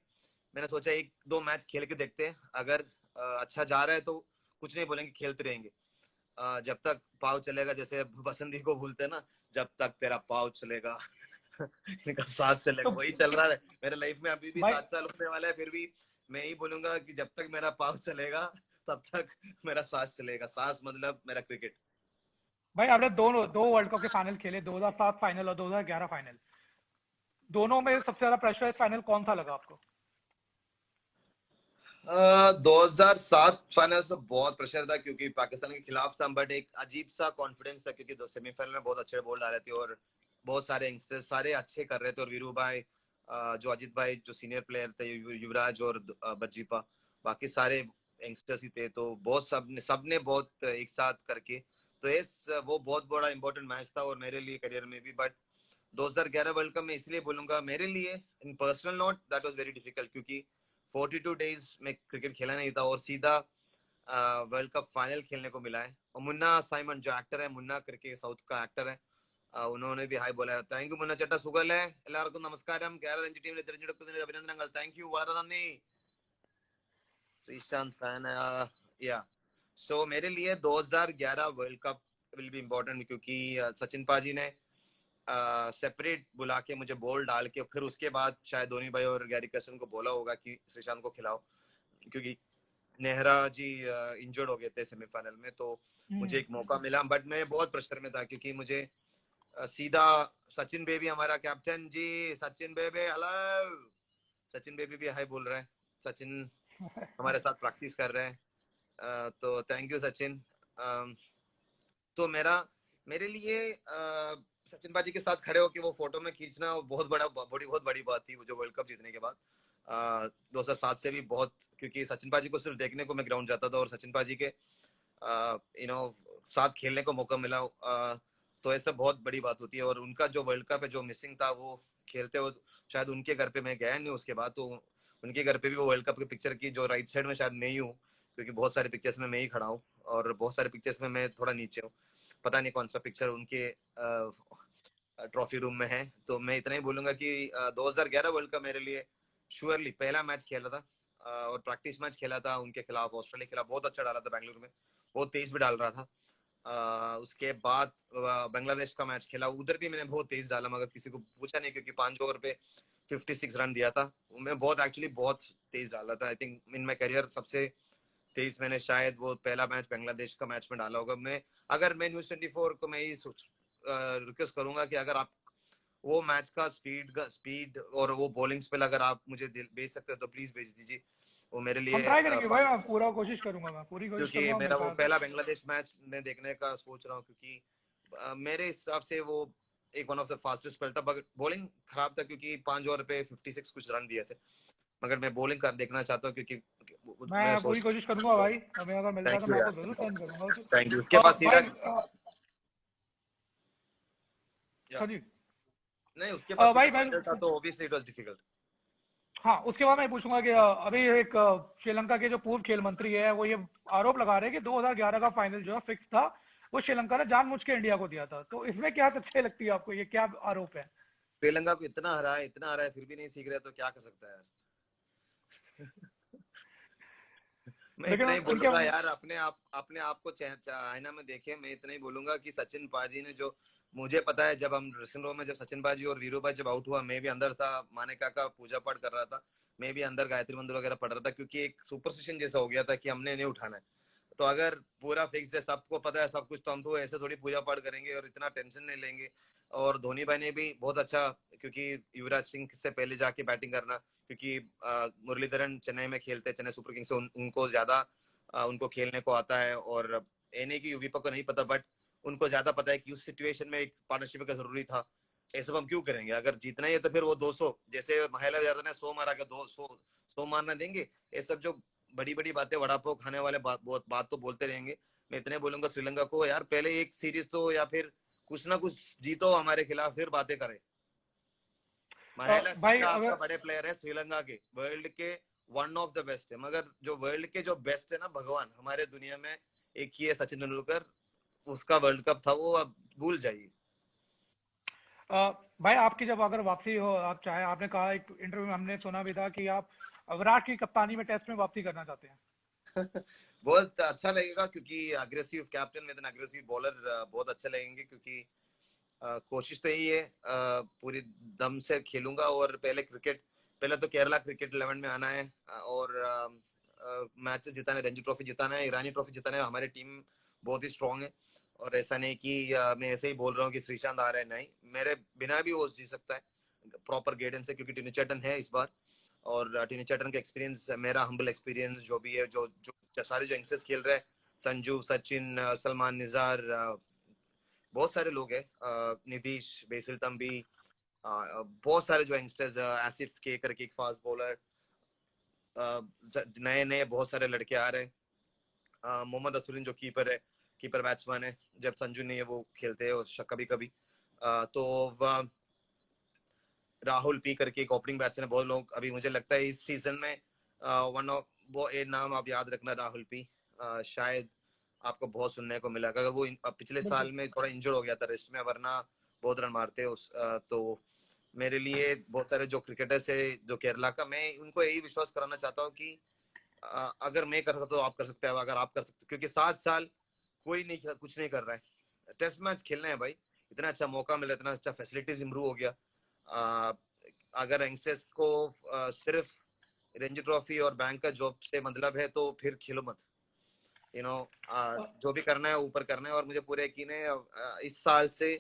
मैंने सोचा 1-2 मैच खेल के देखते हैं, अगर अच्छा जा रहा है तो कुछ नहीं बोलेंगे, खेलते रहेंगे। जब तक पाव चलेगा, जैसे बसंती को भूलते हैं ना, जब तक तेरा पाव चलेगा इनका सांस चलेगा, तो वही चल रहा है मेरे लाइफ में। अभी भी भाई 7 साल होने वाला है, फिर भी मैं यही बोलूंगा कि जब तक मेरा पाव चलेगा तब तक मेरा सांस चलेगा। सांस मतलब मेरा क्रिकेट। भाई आपने दो दो वर्ल्ड कप के फाइनल खेले, 2007 फाइनल और 2011 फाइनल। दोनों में सबसे ज्यादा प्रेशराइज फाइनल कौन सा लगा आपको? 2007 फाइनल से बहुत प्रेशर था, क्योंकि पाकिस्तान के खिलाफ था, बट एक अजीब सा कॉन्फिडेंस था, क्योंकि सेमीफाइनल में बहुत अच्छे बॉल डाले थे, और बहुत सारे यंगस्टर्स सारे अच्छे कर रहे थे, और वीरू भाई, जो अजीत भाई जो सीनियर प्लेयर थे, युवराज और बज्जीपा, बाकी सारे यंगस्टर्स ही थे, तो बहुत सबने बहुत एक साथ करके, तो वो बहुत बड़ा इंपॉर्टेंट मैच था, और मेरे लिए करियर में भी। बट 2011 वर्ल्ड कप में इसलिए बोलूंगा मेरे लिए in personal note that was very difficult, क्योंकि 42 डेज में क्रिकेट खेला नहीं था, और सीधा वर्ल्ड कप फाइनल खेलने को मिला है। और मुन्ना साइमन जो एक्टर है, मुन्ना करके साउथ का एक्टर है, उन्होंने भी हाई बोला है। थैंक यू मुन्ना चट्टा, सुगल है എല്ലാവർക്കും നമസ്കാരം। കേരള രഞ്ജി ടീമിനെ തിരഞ്ഞെടുക്കുന്നതിന് അഭിനന്ദനങ്ങൾ। താങ്ക് യു, വളരെ നന്ദി। ईशान फैन है या। सो मेरे लिए 2011 world cup will be important, क्योंकि सचिन पाजी ने सेपरेट बुला के मुझे बॉल डाल के, फिर उसके बाद शायद धोनी भाई और गैरी कर्सन को बोला होगा कि श्रीशांत को खिलाओ, क्योंकि नेहरा जी इंजर्ड हो गए थे सेमीफाइनल में, तो मुझे एक मौका मिला, बट मैं बहुत प्रेशर में था, क्योंकि मुझे सीधा सचिन बेबी हमारा कैप्टन जी, सचिन बेबी हेलो, सचिन बेबी भी हाई बोल रहे हैं, सचिन हमारे साथ प्रैक्टिस कर रहे हैं, तो थैंक यू सचिन। तो मेरे लिए सचिन बाजी के साथ खड़े होकर वो फोटो में खींचना बहुत बड़ी बात थी, वो जो वर्ल्ड कप जीतने के बाद। 2007 से भी बहुत, क्योंकि सचिन पाजी को सिर्फ देखने को मैं ग्राउंड जाता था, और सचिन पाजी के साथ खेलने को मौका मिला, तो ऐसा बहुत बड़ी बात होती है। और उनका जो वर्ल्ड कप है जो मिसिंग था, वो खेलते हो शायद उनके घर पे, मैं गया नहीं उसके बाद, तो उनके घर पे भी वो वर्ल्ड कप की पिक्चर की जो राइट साइड में शायद मैं ही हूँ, क्योंकि बहुत सारे पिक्चर्स में मैं ही खड़ा हूँ और बहुत सारे पिक्चर्स में मैं थोड़ा नीचे हूँ। पता नहीं कौन सा पिक्चर उनके ट्रॉफी रूम में है। तो मैं इतना ही बोलूंगा कि 2011 वर्ल्ड कप मेरे लिए श्योरली पहला मैच खेला था, और प्रैक्टिस मैच खेला था उनके खिलाफ, ऑस्ट्रेलिया के खिलाफ बहुत अच्छा डाला था बेंगलुरु में, बहुत तेज भी डाल रहा था। उसके बाद बांग्लादेश का मैच खेला, उधर भी मैंने बहुत तेज डाला, मगर किसी को पूछा नहीं, क्योंकि 5 ओवर पे 56 रन दिया था। मैं बहुत एक्चुअली बहुत तेज डाला था। I think in my career सबसे तेज मैंने शायद वो पहला मैच बांग्लादेश का मैच में डाला होगा। मैं अगर मैं न्यूज 24 को मैं ही रिक्वेस्ट करूंगा कि अगर आप वो मैच का स्पीड और वो बॉलिंग स्पेल अगर आप मुझे भेज सकते हो तो प्लीज भेज दीजिए। वो मेरे हम लिए ट्राई करेंगे भाई, मैं पूरा कोशिश करूंगा, मैं पूरी कोशिश क्योंकि करूंगा मेरा मिल वो पाए तो। पहला बांग्लादेश मैच मैं देखने का सोच रहा हूँ, क्योंकि मेरे हिसाब से वो एक one of the fastest spell था। बट बॉलिंग खराब था, क्योंकि 5 ओवर पे 56 कुछ रन दिए थे। मगर मैं बॉलिंग कर देखना चाहता हूँ, क्योंकि मैं मैं पूरी सोच। कोशिश करूंगा भाई, हमें अगर मिलता है तो थैंक यू मैं आपको यार, जरूर सेंड करूंगा थैंक यू। उसके बाद सीधा भाई या हाँ जी। नहीं, उसके बाद सीधा भाई मैं फाइनल था, तो ऑब्वियसली इट वाज डिफिकल्ट। हाँ, उसके बाद मैं पूछूंगा कि अभी एक श्रीलंका के जो पूर्व खेल मंत्री है वो ये आरोप लगा रहे हैं कि 2011 का फाइनल जो है फिक्स था, वो श्रीलंका ने जानबूझ के इंडिया को दिया था। तो इसमें क्या सच्चाई लगती है आपको, ये क्या आरोप है? श्रीलंका को इतना हरा है, फिर भी नहीं सीख रहे, तो क्या कर सकता है यार। मैं लेकिन इतना ही उनके बोलूंगा यार, अपने आप को आईना में देखे। मैं इतना ही बोलूंगा कि सचिन पाजी ने जो, मुझे पता है जब हम ड्रेसिंग रूम में, जब सचिन पाजी और वीरू भाई जब आउट हुआ, मैं भी अंदर था, माने काका पूजा पाठ कर रहा था, मैं भी अंदर गायत्री मंत्र वगैरह पढ़ रहा था, क्योंकि एक सुपरस्टिशन जैसा हो गया था कि हमने नहीं उठाना है। तो अगर पूरा फिक्स्ड है, सबको पता है सब कुछ, तो हम तो ऐसे थोड़ी पूजा पाठ करेंगे और इतना टेंशन नहीं लेंगे। और धोनी भाई ने भी बहुत अच्छा, क्योंकि युवराज सिंह से पहले जाके बैटिंग करना, क्योंकि मुरलीधरन चेन्नई में खेलते हैं, चेन्नई सुपर किंग्स से, उनको ज्यादा उनको खेलने को आता है। और एने की यूवीपा को नहीं पता, बट उनको ज्यादा पता है कि उस सिचुएशन में एक पार्टनरशिप का जरूरी था। ये सब हम क्यों करेंगे, अगर जीतना ही है तो फिर वो 200, जैसे महिला यादव ने 100 मारा, 200 मारना देंगे। ये सब जो बड़ी बड़ी बातें, वड़ा पाव खाने वाले बात तो बोलते रहेंगे। मैं इतने बोलूंगा श्रीलंका को, यार पहले एक सीरीज तो या फिर कुछ ना कुछ जीतो हमारे खिलाफ, फिर बातें करें। महेला भाई सिंह आपका अगर बड़े प्लेयर है, श्रीलंका के वर्ल्ड के वन ऑफ द बेस्ट है, मगर जो वर्ल्ड के जो बेस्ट है ना भगवान हमारे दुनिया में, एक ही है सचिन तेंदुलकर। उसका वर्ल्ड कप था वो, अब भूल जाइए। भाई आपकी जब अगर वापसी हो, आप चाहे, आपने कहा एक इंटरव्यू में हमने सुना भी था कि आप विराट की कप्तानी में टेस्ट में वापसी करना चाहते हैं। बहुत अच्छा लगेगा, क्योंकि अग्रेसिव कैप्टन में इतना अग्रेसिव बॉलर बहुत अच्छे लगेंगे, क्योंकि कोशिश तो यही है, पूरी दम से खेलूंगा। और पहले तो केरला क्रिकेट 11 में आना है, और मैच जिताना है, रणजी ट्रॉफी जिताना है, ईरानी ट्रॉफी जिताना है। हमारी टीम बहुत ही स्ट्रांग है, और ऐसा नहीं कि मैं ऐसे ही बोल रहा हूँ कि श्रीशांत आ रहा है, नहीं, मेरे बिना भी वो जीत सकता है प्रॉपर गाइडेंस है, क्योंकि टिनी चैटन है इस बार। और टिनी चैटन का एक्सपीरियंस, मेरा हम्बल एक्सपीरियंस जो भी है, जो जो सारे जो यंगस्टर्स खेल रहे हैं, संजू, सचिन, सलमान निजार, बहुत सारे लोग हैं, नीतीश, बेसिल तंबी, बहुत सारे जो यंगस्टर्स, आसिफ के करके एक फास्ट बॉलर, नए नए बहुत सारे लड़के आ रहे हैं। मोहम्मद असुरीन जो कीपर बैट्समैन है, जब संजू नहीं है वो खेलते हैं कभी कभी। तो राहुल पी करके एक ओपनिंग बैट्समैन है, बहुत लोग अभी मुझे लगता है इस सीजन में वन ऑफ वो एक नाम आप याद रखना, राहुल पी। शायद आपको बहुत सुनने को मिला, अगर वो पिछले बिल्कुल। साल में थोड़ा इंजर्ड हो गया था रेस्ट में, वरना बहुत रन मारते तो मेरे लिए बहुत सारे जो क्रिकेटर्स है जो केरला का, मैं उनको यही विश्वास कराना चाहता हूँ कि अगर मैं कर सकता तो आप कर सकते हैं, अगर आप कर सकते, क्योंकि 7 साल कोई नहीं कुछ नहीं कर रहा है, टेस्ट मैच खेलना है भाई। इतना अच्छा मौका मिला, इतना अच्छा फैसिलिटीज इंप्रूव हो गया। आ, अगर यंगस्टर्स को सिर्फ रणजी ट्रॉफी और बैंक का जॉब से मतलब है, तो फिर खेलो मत, यू नो। जो भी करना है ऊपर करना है। और मुझे पूरा यकीन है इस साल से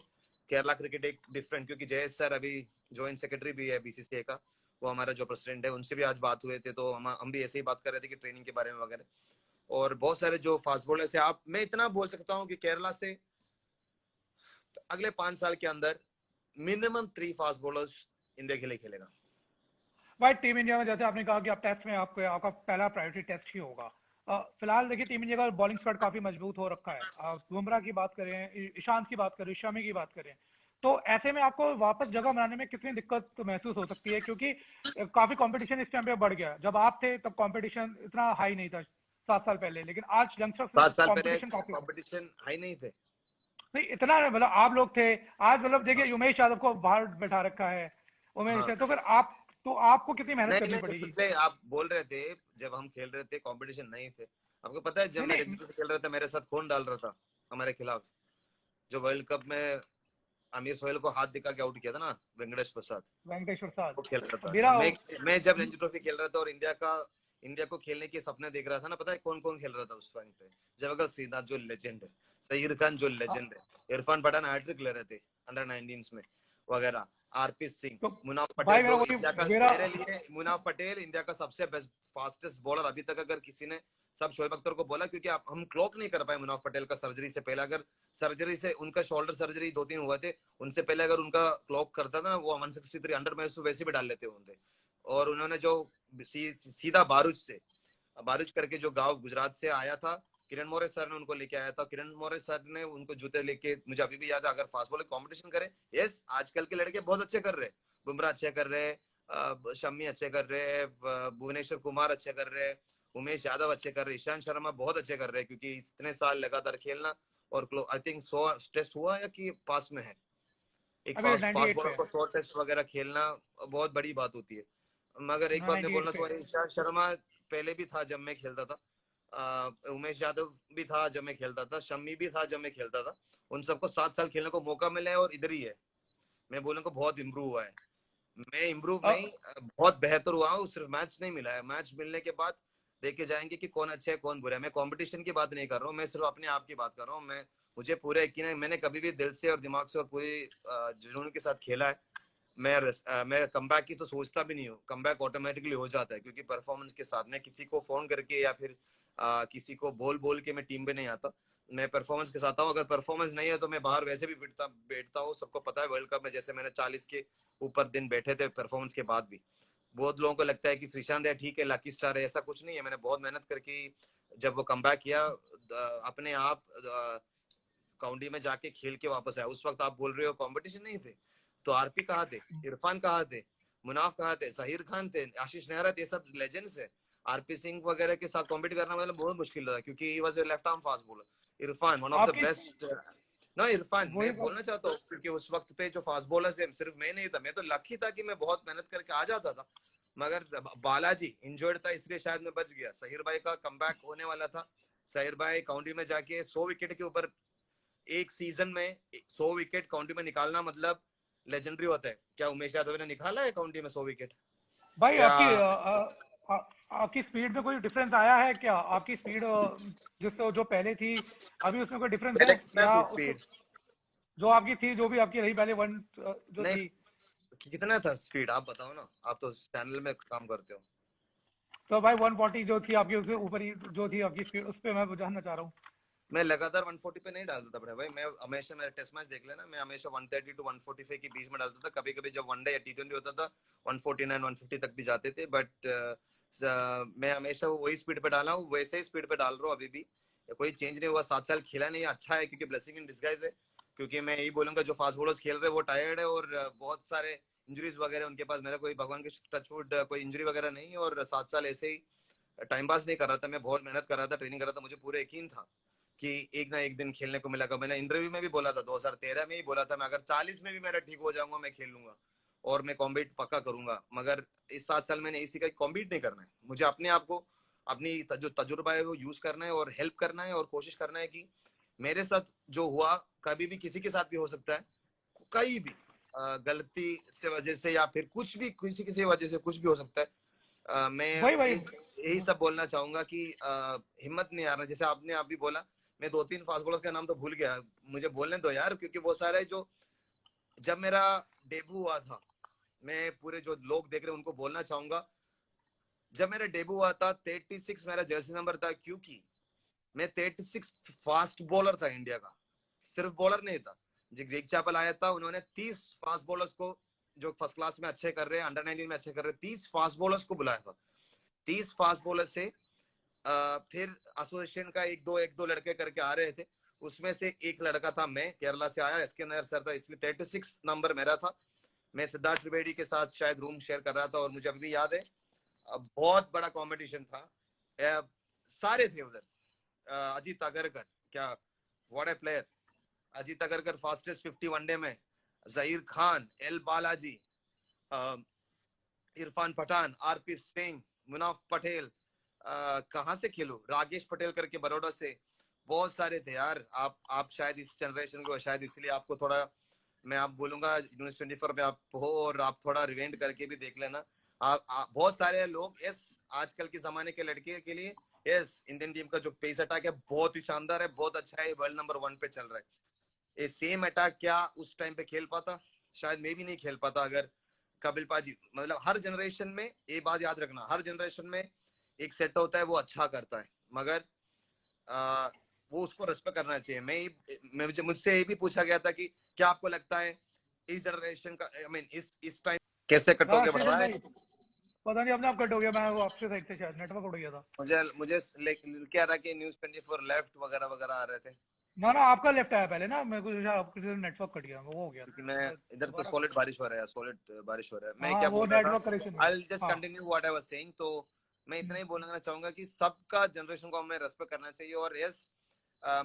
केरला क्रिकेट एक डिफरेंट, क्योंकि जयेश सर अभी जॉइंट सेक्रेटरी भी है बीसीसीआई का, वो हमारा जो प्रेसिडेंट है, उनसे भी आज बात हुए थे, तो हम भी ऐसे ही बात कर रहे थे कि ट्रेनिंग के बारे में वगैरह। और बहुत सारे जो फास्ट बॉलर है, आप, मैं इतना बोल सकता हूँ कि केरला से अगले 5 साल के अंदर मिनिमम 3 फास्ट बॉलर्स इंडिया के लिए खेलेगा। भाई टीम इंडिया में जैसे आपने कहा कि आप टेस्ट में आपको आपका पहला प्रायोरिटी टेस्ट ही होगा, फिलहाल देखिए टीम इंडिया का बॉलिंग स्क्वाड काफी मजबूत हो रखा है। बुमराह की बात करें, ईशांत की बात करें, शमी की बात करें, तो ऐसे में आपको वापस जगह बनाने में कितनी दिक्कत तो महसूस हो सकती है? क्योंकि काफी कंपटीशन इस टाइम पे बढ़ गया। जब आप थे तब कंपटीशन इतना हाई नहीं था 7 साल पहले, लेकिन आज यंगस्टर्स में 7 साल पहले कंपटीशन काफी कंपटीशन हाई नहीं थे। नहीं, इतना नहीं, मतलब आप लोग थे। आज मतलब देखिए उमेश यादव को बाहर बैठा रखा है, उमेश हाँ है, तो फिर आप, तो आपको कितनी मेहनत नहीं करनी नहीं, पड़ेगी? पिछले आप बोल रहे थे जब हम खेल रहे थे कंपटीशन नहीं थे। आपको पता है जब नहीं मैं नहीं, रंजी से खेल रहा था मेरे साथ कौन डाल रहा था हमारे खिलाफ? जो वर्ल्ड कप में आमिर सोहेल को हाथ दिखा के आउट किया था ना, वेंकटेश प्रसाद, वेंकटेश्वर साहब, वो खेल रहा तो था। मेरा मैं जब रणजी ट्रॉफी खेल रहा था और इंडिया को खेलने के सपने देख रहा था ना, पता है कौन कौन खेल रहा था उस टाइम पे? जवागल श्रीनाथ जो लेजेंड है, सहीर खान जो लेजेंड है, इरफान पठान हैट्रिक ले रहे थे अंडर 19 में वगैरह, आरपी सिंह, तो मुनाफ पटेल भाई मेरा जो वही इंडिया का, मेरा मेरे लिए मुनाफ पटेल इंडिया का सबसे बेस्ट फास्टेस्ट बॉलर अभी तक। अगर किसी ने सब शोएब अख्तर को बोला, क्योंकि आप हम क्लॉक नहीं कर पाए मुनाफ पटेल का सर्जरी से पहले। अगर सर्जरी से उनका शोल्डर सर्जरी 2-3 हुए थे, उनसे पहले अगर उनका क्लॉक करता था ना वो 163 अंडर में वैसे भी डाल लेते होंगे। और उन्होंने जो सीधा बारूच करके जो गांव गुजरात से आया था, किरण मौर्य सर ने उनको लेके आया था। किरण मौर्य सर ने उनको जूते लेके, मुझे अभी भी याद है, अगर फास्ट बॉलिंग कंपटीशन करे, यस आजकल के लड़के बहुत अच्छे कर रहे हैं, बुमराह अच्छे कर रहे हैं, शमी अच्छे कर रहे हैं, भुवनेश्वर कुमार अच्छे कर रहे हैं, उमेश यादव अच्छे कर रहे हैं, ईशांत शर्मा बहुत अच्छे कर रहे हैं, क्योंकि इतने साल लगातार खेलना और आई थिंक 100 टेस्ट हुआ या कि पास में है। एक अभी फास्ट 98 पे बॉलर है। को 100 टेस्ट वगैरह खेलना बहुत बड़ी बात होती है। मगर एक हाँ, बात मैं 98 बोलना पे है। चाहूंगा, ईशांत शर्मा पहले भी था जब मैं खेलता था, उमेश यादव भी था जब मैं खेलता था, शमी भी था जब मैं खेलता था। उन सबको 7 साल खेलने को मौका मिला है और इधर ही है। मैं बोलूंगा बहुत इम्प्रूव हुआ है। मैं इम्प्रूव अ, नहीं, बहुत बेहतर हुआ हूँ। सिर्फ मैच नहीं मिला है, मैच मिलने के बाद देखे जाएंगे कि कौन अच्छा है कौन बुरा है। मैं कंपटीशन की बात नहीं कर रहा हूँ, मैं सिर्फ अपने आप की बात कर रहा हूँ। मैं मुझे पूरा यकीन है, मैंने कभी भी दिल से और दिमाग से और पूरी जुनून के साथ खेला है। मैं कमबैक की तो सोचता भी नहीं हूँ, कमबैक ऑटोमेटिकली हो जाता है, क्योंकि परफॉर्मेंस के साथ मैं किसी को फोन करके या फिर किसी को बोल बोल के मैं टीम पे नहीं आता। मैं परफॉर्मेंस के साथ हूँ। अगर परफॉर्मेंस नहीं है तो मैं बाहर वैसे भी बैठता हूँ। सबको पता है वर्ल्ड कप में जैसे मैंने 40 के ऊपर दिन बैठे थे परफॉर्मेंस के बाद भी। बहुत लोगों को लगता है कि श्रीशांत है ठीक है, लकी स्टार है, ऐसा कुछ नहीं है। मैंने बहुत मेहनत करके जब वो कमबैक किया, अपने आप काउंटी में जाके खेल के वापस आया। उस वक्त आप बोल रहे हो कंपटीशन नहीं थे, तो आरपी कहाँ थे, इरफान कहाँ थे, मुनाफ कहाँ थे, सहीर खान थे, आशीष नेहरा थे, ये सब लेजेंड्स है। आरपी सिंह वगैरह के साथ कॉम्पीट करना मतलब बहुत मुश्किल था, क्योंकि he was a left arm fast bowler. Irfan one of the आपकी बेस्ट। नो इरफान, वही मैं बोलना चाहता हूँ, क्योंकि उस वक्त पे जो फास्ट बॉलर है सिर्फ मैं नहीं था। मैं तो लकी था कि मैं बहुत मेहनत करके आ जाता था, मगर बालाजी इंजर्ड था इसलिए शायद मैं बच गया। सहीर भाई का कमबैक होने वाला था। सहीर भाई काउंटी में जाके 100 विकेट के ऊपर एक सीजन में 100 विकेट काउंटी में निकालना मतलब लेजेंडरी होता है। क्या उमेश यादव ने निकाला है काउंटी में 100 विकेट? भाई क्या आपकी स्पीड में कोई डिफरेंस आया है क्या? आपकी स्पीड जिस जो पहले थी, अभी उसमें कोई डिफरेंस है पहले कितना या थी उस स्पीड? जो आपकी थी, जो भी आपकी रही पहले वन जो नहीं, थी? कितना था स्पीड आप बताओ ना, आप तो चैनल में काम करते हो। तो भाई 140 जो थी आपकी, उसके ऊपर ही जो थी आपकी स्पीड, उस पर मैं जानना चाह रहा हूँ। मैं लगातार 140 पे नहीं डालता था बड़े भाई। मैं हमेशा, मेरा टेस्ट मैच देख लेना, मैं हमेशा 130 टू 145 के बीच में डालता था। कभी कभी जब वनडे या टी20 होता था 149 150 तक भी जाते थे, बट मैं हमेशा वही स्पीड पे डाला हूँ, वैसे ही स्पीड पे डाल रहा हूँ अभी भी। कोई चेंज नहीं हुआ। 7 साल खेला नहीं, अच्छा है, क्योंकि ब्लेसिंग इन डिस्गाइज है। क्योंकि मैं यही बोलूंगा जो फास्ट बॉलर्स खेल रहे हैं वो टायर्ड है, और बहुत सारे इंजरीज वगैरह उनके पास। मेरा कोई भगवान की टचवुड कोई इंजरी वगैरह नहीं है, और 7 साल ऐसे ही टाइम पास नहीं कर रहा था। मैं बहुत मेहनत कर रहा था, ट्रेनिंग कर रहा था। मुझे पूरा यकीन था कि एक ना एक दिन खेलने को मिलेगा। मैंने इंटरव्यू में भी बोला था, 2013 में ही बोला था, मैं अगर 40 में भी मेरा ठीक हो जाऊंगा मैं खेल लूंगा और मैं कॉम्पीट पक्का करूंगा। मगर इस 7 साल मैंने इसी का कॉम्पीट नहीं करना है। मुझे अपने आप को, अपनी जो तजुर्बा है वो यूज करना है और हेल्प करना है, और कोशिश करना है कि मेरे साथ जो हुआ कभी भी किसी के साथ भी हो सकता है। कहीं भी गलती से वजह से या फिर कुछ भी किसी किसी वजह से कुछ भी हो सकता है। मैं वही वही यही सब बोलना चाहूंगा कि हिम्मत नहीं हारना। जैसे आपने अभी बोला, मैं 2-3 फास्ट बॉलर्स का नाम तो भूल गया, मुझे बोलने दो यार, क्योंकि वो सारे जो जब मेरा डेब्यू हुआ था, मैं पूरे जो लोग देख रहे हैं उनको बोलना चाहूंगा, जब मेरा डेब्यू हुआ था 36 मेरा जर्सी नंबर था, क्योंकि मैं 36 फास्ट बॉलर था इंडिया का, सिर्फ बॉलर नहीं था। ग्रेग चैपल आया था, उन्होंने 30 फास्ट बॉलर्स को जो फर्स्ट क्लास में अच्छे कर रहे हैं, अंडर 19 में अच्छे कर रहे हैं, 30 फास्ट बॉलर्स को बुलाया था। 30 फास्ट बॉलर से फिर एसोसिएशन का एक दो लड़के करके आ रहे थे, उसमें से एक लड़का था, मैं केरला से आया, एसके नायर सर था, इसलिए 36 नंबर मेरा था। मैं सिद्धार्थ त्रिवेदी के साथ शायद रूम शेयर कर रहा था, और मुझे अभी भी याद है बहुत बड़ा कंपटीशन था, सारे थे उधर। अजीत अगरकर, क्या what A player! Ajit Agarkar fastest 50 one day में, जहीर खान, एल बालाजी, इरफान पठान, आरपी सिंह, मुनाफ पटेल, कहाँ से खेलो, राकेश पटेल करके बड़ौदा से, बहुत सारे थे यार। आप शायद इस जनरेशन को, शायद इसलिए आपको थोड़ा, मैं आप बोलूंगा न्यूज 24 पे आप हो, और आप थोड़ा रिवेंट करके भी देख लेना। आप बहुत सारे लोग, यस, आजकल के जमाने के लड़के के लिए, यस, इंडियन टीम का जो पेस अटैक है बहुत ही शानदार है, बहुत अच्छा है, वर्ल्ड नंबर 1 पे चल रहा है। ये सेम अटैक क्या उस टाइम पे खेल पाता? शायद मैं भी नहीं खेल पाता अगर कपिल पाजी, मतलब हर जनरेशन में ये बात याद रखना, हर जनरेशन में एक सेट होता है वो अच्छा करता है, मगर आ, वो उसको रेस्पेक्ट करना चाहिए। मुझसे ये भी पूछा गया था कि क्या आपको लगता है इस जनरेशन का, आई मीन इस टाइम कैसे कट हाँ होके बढ़ श्रीजन रहा है? भाई, पता नहीं अपने आप कट हो गया, मैं वो आपसे साइड से शायद नेटवर्क उड़ गया था। मुझे क्या रहा कि न्यूज 24 लेफ्ट वगैरह वगैरह आ रहे थे, ना ना, आपका लेफ्ट आया पहले ना, मेरे को सोचा आपके नेटवर्क कट गया, वो हो गया क्योंकि मैं तो इधर तो दोबारा। सॉलिड बारिश हो रहा है, सॉलिड बारिश हो रहा है। मैं हाँ क्या वो बोल रहा था, नेटवर्क करेक्शन हो आई जस्ट गया। हाँ। Continue what I was saying. तो मैं इतना ही बोलना चाहूंगा कि सबका जनरेशन को हमें रेस्पेक्ट करना चाहिए, और यस,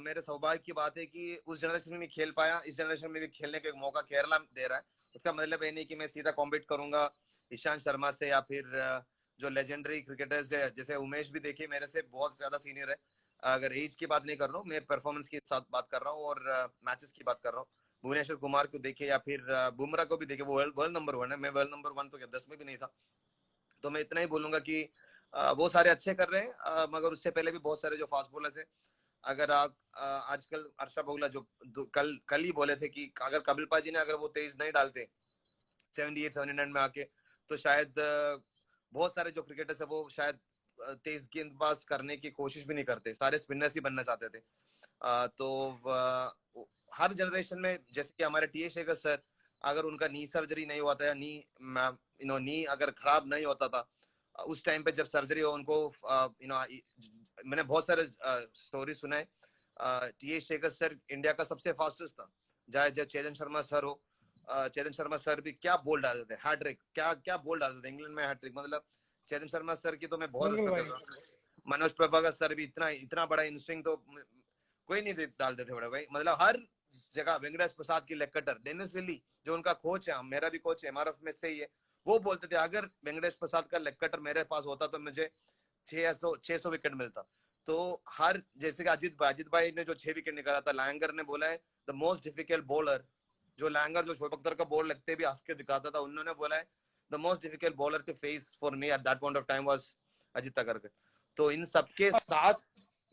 मेरे सौभाग्य की बात है कि उस जनरेशन में भी खेल पाया, इस जनरेशन में भी खेलने का एक मौका केरला दे रहा है। उसका मतलब ये नहीं कि मैं सीधा कॉम्पीट करूंगा ईशांत शर्मा से, या फिर जो लेजेंडरी क्रिकेटर्स है, जैसे उमेश भी देखिए मेरे से बहुत ज्यादा सीनियर है। अगर एज की बात नहीं कर रहा हूँ, मैं परफॉर्मेंस के साथ बात कर रहा हूँ, और मैचेस की बात कर रहा हूँ। भुवनेश्वर कुमार को देखे, या फिर बुमराह को भी देखे, वो वर्ल्ड नंबर 1 है, मैं वर्ल्ड नंबर 1 तो क्या 10 में भी नहीं था। तो मैं इतना ही बोलूंगा कि वो सारे अच्छे कर रहे हैं, मगर उससे पहले भी बहुत सारे जो फास्ट बॉलर्स है। अगर आप आजकल अर्षा बोगला जो कल कल ही बोले थे कि अगर कपिल पाजी ने अगर वो तेज नहीं डालते 78 79 में आके, तो शायद बहुत सारे जो क्रिकेटर्स है वो शायद तेज गेंदबाज करने की कोशिश भी नहीं करते, सारे स्पिनर्स ही बनना चाहते थे। तो हर जनरेशन में, जैसे कि हमारे टी ए शेखर सर, अगर उनका नी सर्जरी नहीं हुआ था, या नी अगर खराब नहीं होता था उस टाइम पे, जब सर्जरी हो उनको, मैंने बहुत सारे स्टोरी सुना है। T A Shekhar sir India का सबसे फास्टेस्ट था, चाहे जब चेतन शर्मा सर हो, चेतन शर्मा सर भी क्या बोल डालते थे, हैट्रिक, क्या क्या बोल डालते थे इंग्लैंड में, हैट्रिक मतलब। चेतन शर्मा सर की तो मैं बहुत बिल्कुल रिस्पेक्ट भाई। करता हूँ। मनोज प्रभाकर सर भी इतना इतना बड़ा इंस्विंग तो कोई नहीं डालते थे बड़े भाई, मतलब हर जगह। वेंकटेश प्रसाद की लेग कटर, डेनिस लिली जो उनका कोच है, मेरा भी कोच है, एमआरएफ में से ही है, वो बोलते थे अगर वेंकटेश प्रसाद का लेग कटर मेरे पास होता तो मुझे 600 विकेट मिलता। तो हर, जैसे कि अजित भाई ने जो 6 विकेट निकाला था, लायंगर ने बोला है द मोस्ट डिफिकल्ट बॉलर, जो लैंगर जो शोएब अख्तर का बॉल लगते भी हंस के दिखाता था, उन्होंने बोला है the most difficult bowler to face for me at that point of time was Ajit Agarkar. तो इन सबके साथ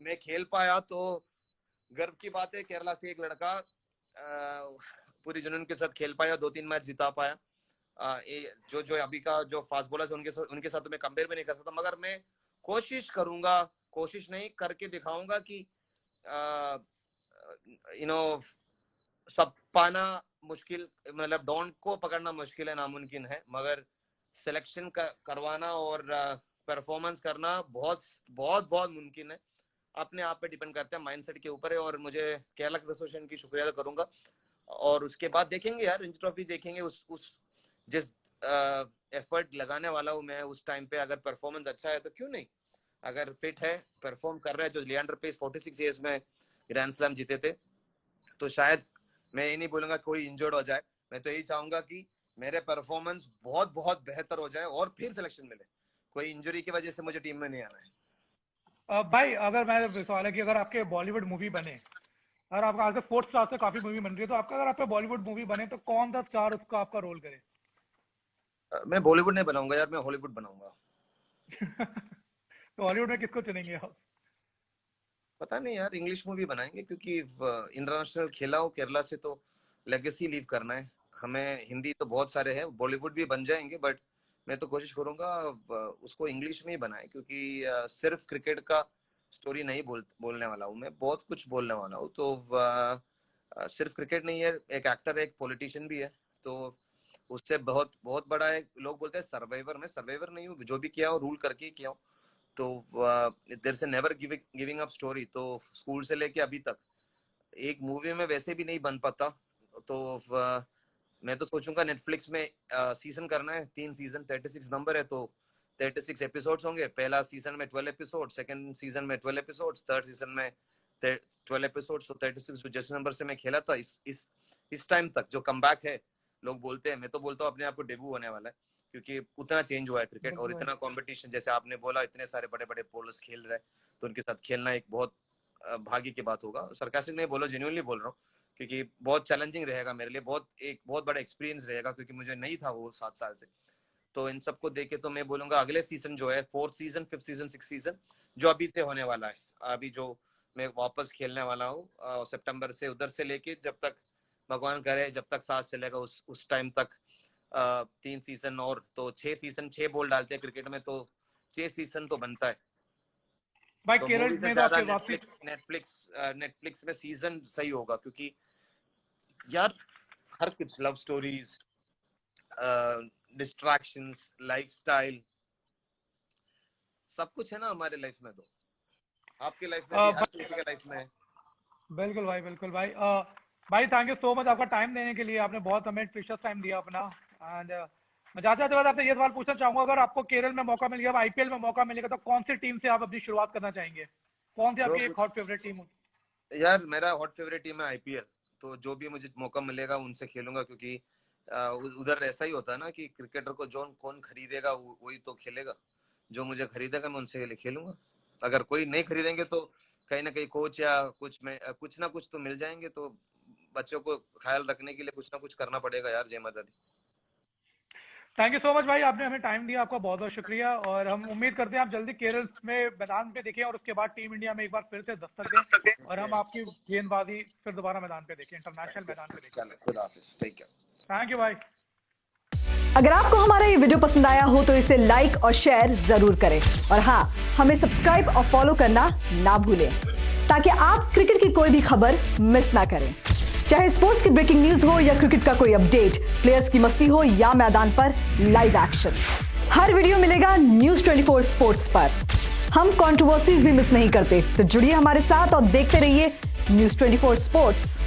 मैं खेल पाया, तो गर्व की बात है, केरला से एक लड़का पूरी जुनून के साथ खेल पाया, 2-3 मैच जिता पाया। जो जो अभी का जो फास्ट बॉलर है उनके साथ तो मैं कंपेयर भी नहीं कर सकता, मगर मैं कोशिश करूंगा, कोशिश नहीं करके दिखाऊंगा कि यू नो सब पाना मुश्किल, मतलब डॉन को पकड़ना मुश्किल है, नामुमकिन है, मगर सिलेक्शन करवाना और परफॉर्मेंस करना बहुत बहुत बहुत मुमकिन है। अपने आप पे डिपेंड करता है, माइंडसेट के ऊपर है। और मुझे केरला एसोसिएशन की शुक्रिया अदा करूंगा, और उसके बाद देखेंगे यार, रणजी ट्रॉफी देखेंगे, उस जिस एफर्ट लगाने वाला हूँ मैं उस टाइम पे, अगर परफॉर्मेंस अच्छा है तो क्यों नहीं, अगर फिट है, परफॉर्म कर रहा है, जो लियांडर पेस 46 ईयर्स में ग्रैंड स्लैम जीते थे, तो शायद मैं ये नहीं बोलूंगा कोई इंजर्ड हो जाए, मैं तो यही चाहूंगा कि मेरे परफॉर्मेंस बहुत बहुत बेहतर हो जाए और फिर सिलेक्शन मिले, कोई इंजरी की वजह से मुझे टीम में नहीं आना है। भाई अगर मैं सवाल है कि अगर आपके बॉलीवुड मूवी बने, अगर आपका आज से फोर्थ स्टार से काफी मूवी बन रही है, तो आपका अगर आपका बॉलीवुड मूवी बने तो कौन सा स्टार उसका आपका रोल करे? मैं बॉलीवुड नहीं बनाऊंगा यार, मैं हॉलीवुड बनाऊंगा। तो हॉलीवुड में किसको चुनेंगे आप? पता नहीं यार, इंग्लिश मूवी बनाएंगे, क्योंकि इंटरनेशनल खेला हो केरला से तो लेगेसी लीव करना है हमें। हिंदी तो बहुत सारे हैं, बॉलीवुड भी बन जाएंगे, बट मैं तो कोशिश करूंगा उसको इंग्लिश में ही बनाए, क्योंकि सिर्फ क्रिकेट का स्टोरी नहीं बोलने वाला हूँ मैं, बहुत कुछ बोलने वाला हूँ। तो सिर्फ क्रिकेट नहीं है, एक एक्टर है, एक पॉलिटिशियन भी है, तो उससे बहुत बहुत बड़ा है। लोग बोलते हैं सर्वाइवर, मैं सर्वाइवर नहीं हूँ, जो भी किया हो रूल करके ही किया हो। तो देयर से नेवर गिविंग अप स्टोरी। तो स्कूल से लेके अभी तक एक मूवी में वैसे भी नहीं बन पाता, तो मैं तो सोचूंगा नेटफ्लिक्स में सीजन करना है, 3 सीजन, 36 नंबर है, तो 36 एपिसोड्स होंगे। पहला सीजन में 12 एपिसोड, सेकंड सीजन में 12 एपिसोड, थर्ड सीजन में 12 एपिसोड, तो 36 जिस नंबर से मैं खेला था इस टाइम तक जो कमबैक है, लोग बोलते हैं, मैं तो बोलता हूँ अपने आप को डेब्यू होने वाला है, क्योंकि उतना चेंज हुआ है क्रिकेट और इतना कंपटीशन, जैसे आपने बोला इतने सारे बड़े बड़े बॉलर्स खेल रहे हैं, तो उनके साथ खेलना एक बहुत भाग्य की बात होगा। सरकास्टिक नहीं बोलो, जेन्युइनली बोल रहा हूँ, क्योंकि बहुत चैलेंजिंग रहेगा मेरे लिए, एक बहुत बड़ा एक्सपीरियंस रहेगा, क्योंकि मुझे नहीं था वो 7 साल से। तो इन सबको देखे तो मैं बोलूंगा अगले सीजन जो है, 4th season, 5th season, 6th season जो अभी से होने वाला है, अभी जो मैं वापस खेलने वाला हूँ सितंबर से, उधर से लेके जब तक भगवान करे जब तक सांस चलेगा उस टाइम तक 3 सीजन और तो 6 सीजन, 6 बॉल डालते हैं क्रिकेट में, तो 6 सीजन तो बनता है। भाई तो केरल मूवी से में तो ज्यादा आपके वापसी नेटफ्लिक्स में सीजन सही होगा, क्योंकि यार हर कुछ, लव स्टोरीज, डिस्ट्रैक्शंस, लाइफस्टाइल, सब कुछ है ना हमारे लाइफ में। तो आपकी लाइफ में भी, हर किसी के लाइफ में है। बिल्कुल भाई, बिल्कुल भाई। भाई थैंक यू सो मच आपका टाइम देने के लिए, आपने बहुत हमें प्रीशियस टाइम दिया अपना। एंड मैं जाते जाते आपसे ये सवाल पूछना चाहूंगा, अगर आपको केरल में मौका मिल गया, आईपीएल में मौका मिलेगा, तो कौन सी टीम से आप अपनी शुरुआत करना चाहेंगे? कौन सी आपकी एक हॉट फेवरेट टीम? यार मेरा हॉट फेवरेट टीम है आईपीएल, तो जो भी मुझे मौका मिलेगा उनसे खेलूंगा, क्योंकि उधर ऐसा ही होता है ना कि क्रिकेटर को जो कौन खरीदेगा वही तो खेलेगा, जो मुझे खरीदेगा मैं उनसे खेलूंगा। अगर कोई नहीं खरीदेंगे तो कहीं ना कहीं कोच या कुछ ना कुछ तो मिल जाएंगे, तो बच्चों को ख्याल रखने के लिए कुछ ना कुछ करना पड़ेगा यार। जय माता दी। थैंक यू सो मच भाई, आपने हमें टाइम दिया, आपका बहुत बहुत शुक्रिया। और हम उम्मीद करते हैं आप जल्दी केरल में मैदान पे देखें, और उसके बाद टीम इंडिया में एक बार फिर से दस्तक दें, और हम आपकी गेंदबाजी फिर दोबारा मैदान पे देखें, इंटरनेशनल मैदान पे देखें। खुदा हाफिज, ठीक है। थैंक यू भाई। अगर आपको हमारा ये वीडियो पसंद आया हो तो इसे लाइक और शेयर जरूर करें, और हाँ, हमें सब्सक्राइब और फॉलो करना ना भूलें, ताकि आप क्रिकेट की कोई भी खबर मिस ना करें। चाहे स्पोर्ट्स की ब्रेकिंग न्यूज हो या क्रिकेट का कोई अपडेट, प्लेयर्स की मस्ती हो या मैदान पर लाइव एक्शन, हर वीडियो मिलेगा न्यूज़ 24 स्पोर्ट्स पर। हम कंट्रोवर्सीज भी मिस नहीं करते, तो जुड़िए हमारे साथ और देखते रहिए न्यूज़ 24 स्पोर्ट्स।